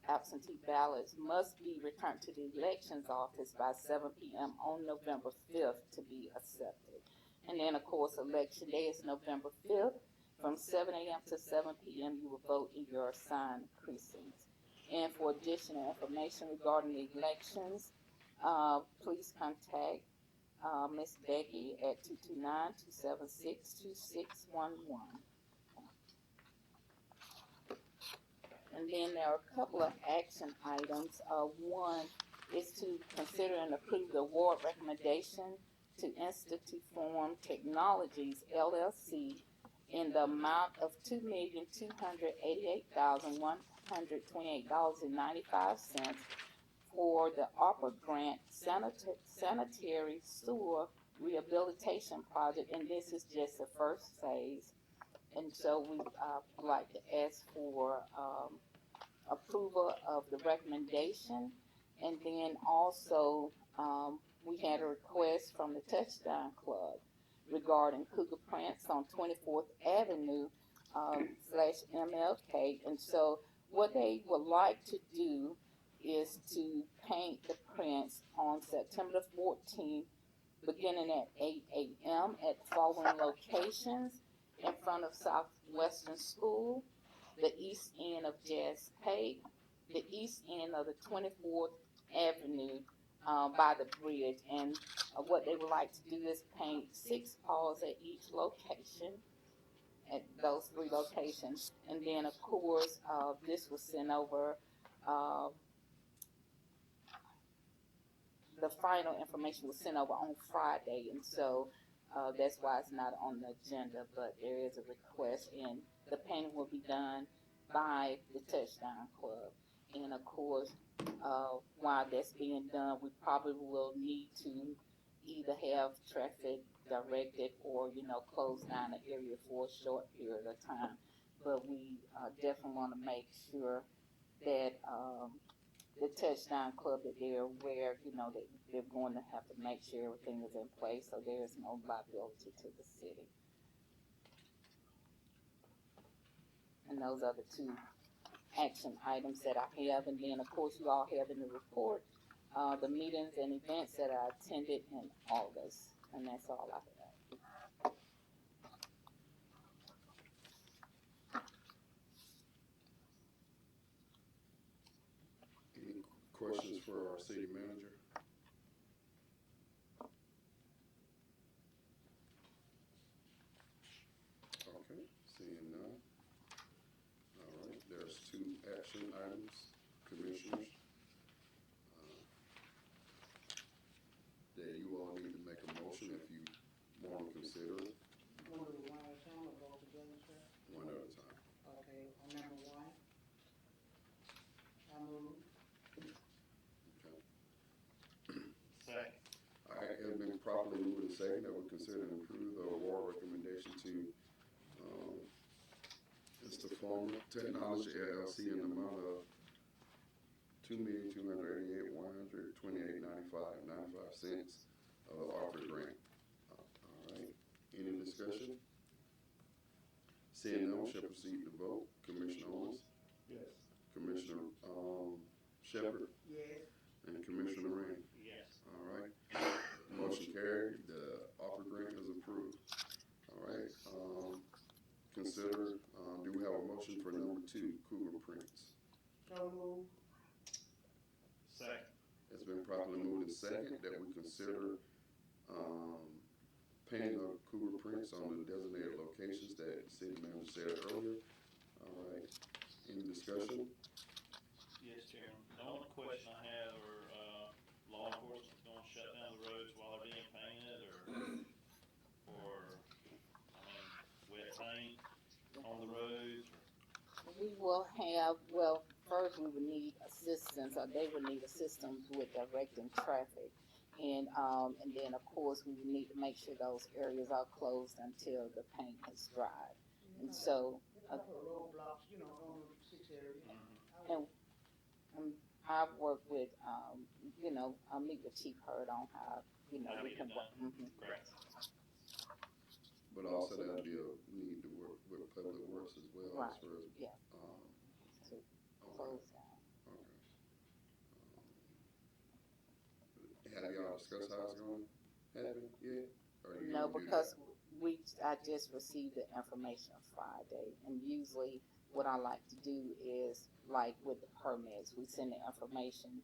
absentee ballots must be returned to the elections office by 7 p.m. on November 5th to be accepted. And then, of course, election day is November 5th. From 7 a.m. to 7 p.m., you will vote in your assigned precincts. And for additional information regarding the elections, please contact Miss Becky at 229-276-2611. And then there are a couple of action items. One is to consider and approve the award recommendation to Institute Form Technologies, LLC, in the amount of $2,288,128.95 for the ARPA grant sanitary sewer rehabilitation project, and this is just the first phase. And so we would like to ask for approval of the recommendation. And then also we had a request from the Touchdown Club regarding cougar prints on 24th Avenue / MLK. And so what they would like to do is to paint the prints on September the 14th, beginning at 8 a.m. at the following locations: in front of Southwestern School, the east end of Jazz Pate, the east end of the 24th Avenue by the bridge. And what they would like to do is paint 6 paws at each location, at those 3 locations. And then, of course, this was sent over the final information was sent over on Friday, and so that's why it's not on the agenda. But there is a request, and the painting will be done by the Touchdown Club. And of course, while that's being done, we probably will need to either have traffic directed or, close down the area for a short period of time. But we definitely want to make sure that the Touchdown Club, that they're aware, that they're going to have to make sure everything is in place so there is no liability to the city. And those are the two action items that I have. And then, of course, you all have in the report the meetings and events that I attended in August. And that's all I have. Any questions for our city manager? Okay, seeing none. All right, there's two action items, commissioners, that you all need to make a motion if you want to consider it. One at a time or both together, sir? One at a time. Okay, on number one. I move. Okay. Second. All right, it has been properly moved and second that we consider and approve the award recommendation to Mr. Former Technology LLC in the amount of $2,288,128.95 of the ARPA grant. All right, any discussion? Seeing none, shall proceed to vote. Commissioner Owens? Yes. Commissioner Shepherd? Yes. And Commissioner Rain? Yes. All right, motion carried. The ARPA grant is approved. All right, consider, do we have a motion for number two, Cougar Prints? So move. Second. It's been properly moved and second that we consider painting of Cougar Prints on the designated locations that the city manager said earlier. All right, any discussion? Yes, Chairman. The only question I have are, law enforcement's gonna shut down the roads while they're being painted, or wet paint on the roads? We will have, well, first we would need assistance, or they would need assistance with directing traffic. And then of course we would need to make sure those areas are closed until the paint has dried. And so, A couple of roadblocks, on the 6 area. and I've worked with, I'll meet with Chief Hurd on how, we can work. Great. But also that'll be a need to work with Public Works as well, Right. as far as, Yeah. To close down. Okay. Have y'all discussed how it's gonna happen yet? Or you No, gonna do because that? I just received the information Friday, and usually what I like to do is, like with the permits, we send the information,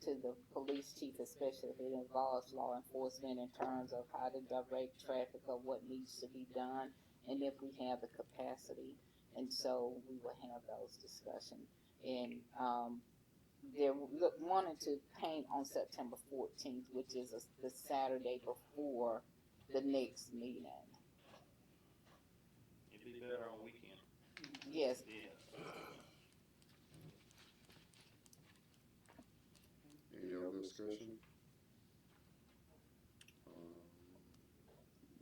to the police chief, especially if it involves law enforcement in terms of how to direct traffic or what needs to be done, and if we have the capacity. And so we will have those discussions. And they're wanting to paint on September 14th, which is the Saturday before the next meeting. It'd be better on a weekend. Yes. Yeah. Any other discussion?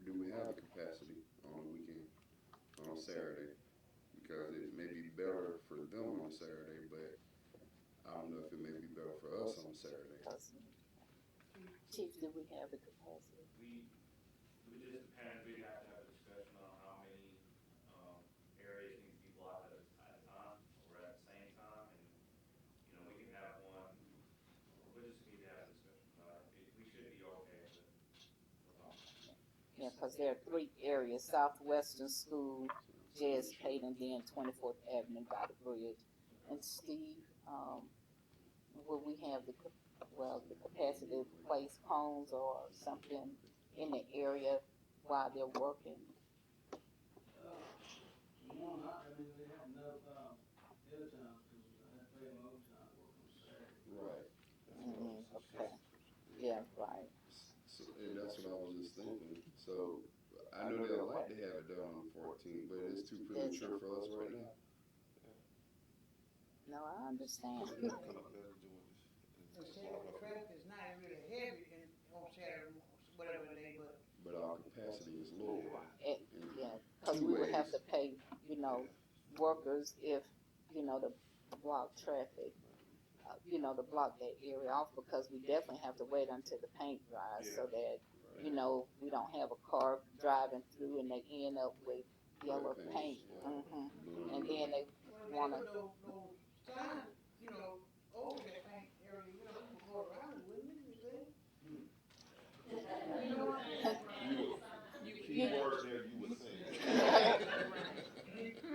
Do we have the capacity on the weekend, on Saturday? Because it may be better for them on Saturday, but I don't know if it may be better for us on Saturday. Chief, do we have the capacity? We just depends, we'd have to have a discussion on how many, areas need to be blocked at a time, or at the same time, and, we can have one, we just need to have a discussion about it. We should be okay with Yeah, because there are 3 areas: Southwestern School, Jazz Pate, and then 24th Avenue by the bridge. And Steve, will we have the capacity to place cones or something in the area while they're working? They have enough, overtime, because I had to pay them overtime working on Saturday. Right. Mm-hmm. Yeah, right. So, and that's what I was just thinking. So I know they'll like to have it done on the 14th, but it's too premature for us right now. No, I understand. So we're kind of better doing this. And Saturday traffic is not really heavy on Saturday, whatever day, But our capacity is low. Yeah, because we would have to pay, workers if, to block traffic, to block that area off, because we definitely have to wait until the paint dries so that, we don't have a car driving through and they end up with yellow paint. And then they well, want they to. put those signs, over that paint area, we could go around it, wouldn't we, you think? You know what I'm saying? Key words there, you would think.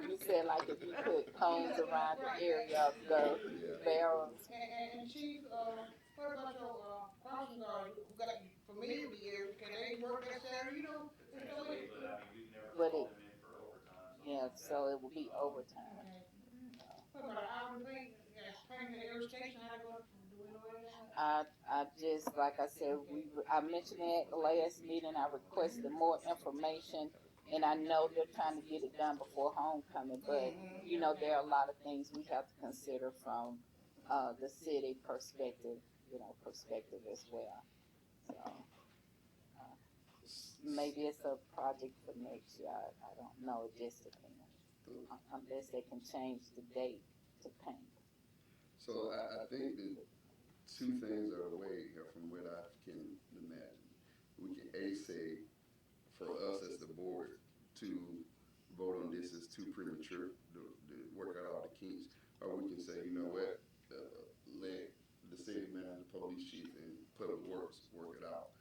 You said like if you put cones around the area of the barrels. And Chief, what about your crossing guards who got familiar with the area? Can they work that Saturday? Potentially, but I mean, we've never But called them in for overtime. Yeah, so it will be overtime. What about hourly pay? Painting the air station, how they gonna do we know anything? I just, like I said, I mentioned it at the last meeting, I requested more information, and I know they're trying to get it done before homecoming, but, there are a lot of things we have to consider from, the city perspective, as well. So, maybe it's a project for next year, I don't know, it just depends, unless they can change the date to paint. So I think that two things are away here from what I can imagine. We can say, for us as the board, to vote on this is too premature to work out all the kinks, or we can say, you know what, let the city manager, police chief, and public works work it out.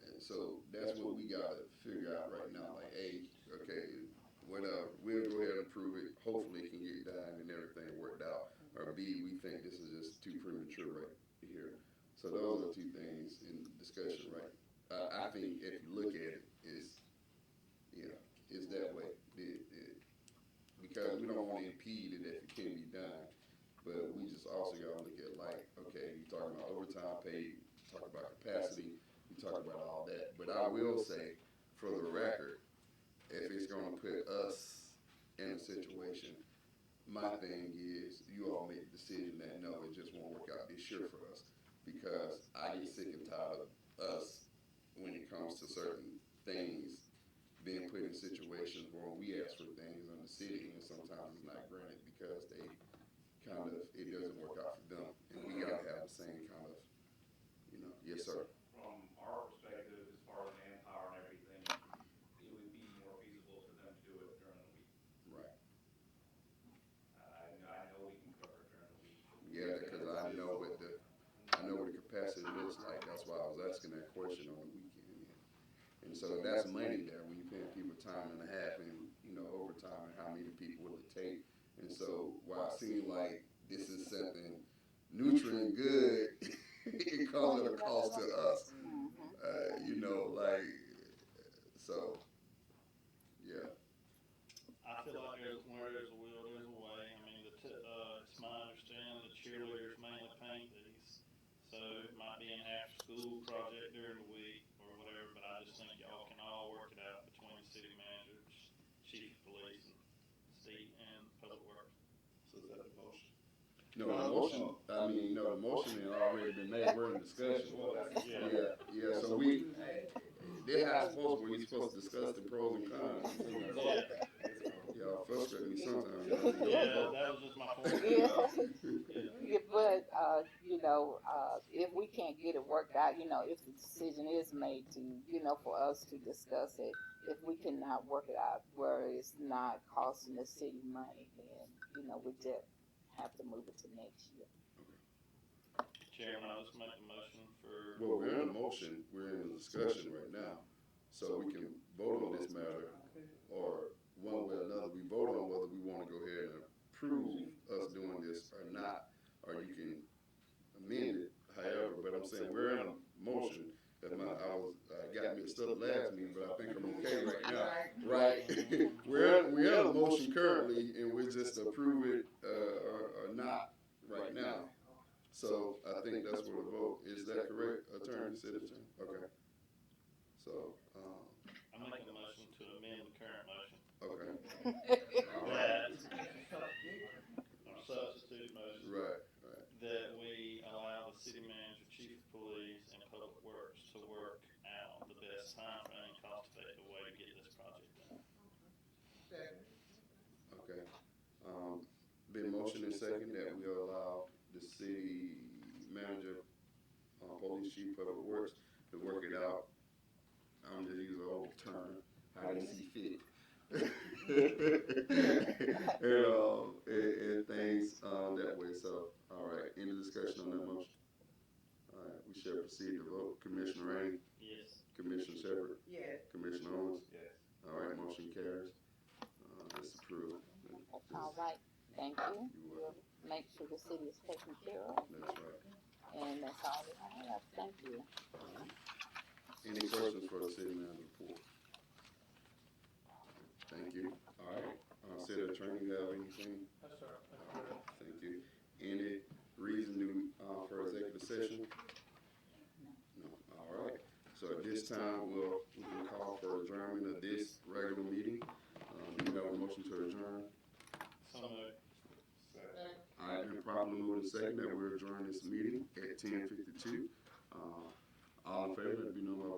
And so that's what we gotta figure out right now. Like, A, okay, whatever, we'll go ahead and approve it. Hopefully, it can get done and everything worked out. Or B, we think this is just too premature right here. So those are the two things in discussion, right? I think if you look at it, it's that way. Because we don't want to impede it if it can be done, but we just also got to look at, like, okay, you talking about overtime pay, you talk about capacity, you talk about all that. But I will say, for the record, if it's going to put us in a situation, my thing is you all make the decision that no, it just won't work out this year for us, because I get sick and tired of us when it comes to certain things being put in situations where we ask for things in the city and sometimes it's not granted because they it doesn't work out for them, and we gotta have the same kind of, yes sir. From our perspective, as far as manpower and everything, it would be more feasible for them to do it during the week. Right. I know we can cover it during the week. Yeah, because I know what the capacity looks like. That's why I was asking that question on the weekend. And so that's money there when you're paying people time and a half and, overtime, and how many people will it take. And so while it seems like this is something nutrient good, it comes at a cost to us. So, yeah. I feel like where there's a will, there's a way. I mean, it's my understanding the cheerleaders mainly paint these, so it might be an after-school project during the week or whatever. But I just think y'all can all work it out between the city manager, chief of police, and Steve and public works. So is that the motion? No, the motion had already been made. We're in discussion. Yeah. So they're not supposed to. We're supposed to discuss the pros and cons. Y'all frustrate me sometimes. Yeah, that was just my point. Yeah, but if we can't get it worked out, if the decision is made to, for us to discuss it, if we cannot work it out where it's not costing the city money, then we just have to move it to next year. Chairman, I'll just make the motion for. Well, we're in a motion. We're in a discussion right now, so we can vote on this matter, or one way or another, we vote on whether we want to go ahead and approve us doing this or not, or you can amend it, however. But I'm saying we're in a motion. I got mixed up last meeting, but I think I'm okay right now. Right? we're in a motion currently, and we're just approve it or not right now. So I think that's where the vote, is that correct, Attorney, City Attorney? Okay. So, I make a motion to amend the current motion. okay, all right, Our substitute motion. right. That we allow the city manager, chief of police, and public works to work out the best time frame and cost-effective way to get this project done. Okay. Been motion and second that we allow the city manager, police chief, public works to work it out. I'm just using an old term, how they see fit. and things, that way. So, all right, any discussion on that motion? All right, we shall proceed to vote. Commissioner Rainey? Yes. Commissioner Shepherd? Yes. Commissioner Owens? Yes. All right, motion carries. It's approved. All right, thank you. We'll make sure the city is taken care of, That's right. and that's all that I have. Thank you. Any questions for the city manager report? Thank you. All right, city attorney, you have anything? That's all right. All right, thank you. Any reason to, for executive session? No. All right. So at this time, we can call for adjournment of this regular meeting. Do you have a motion to adjourn? So moved. All right, been properly moved and second that we adjourn this meeting at 10:52. All in favor, let it be known by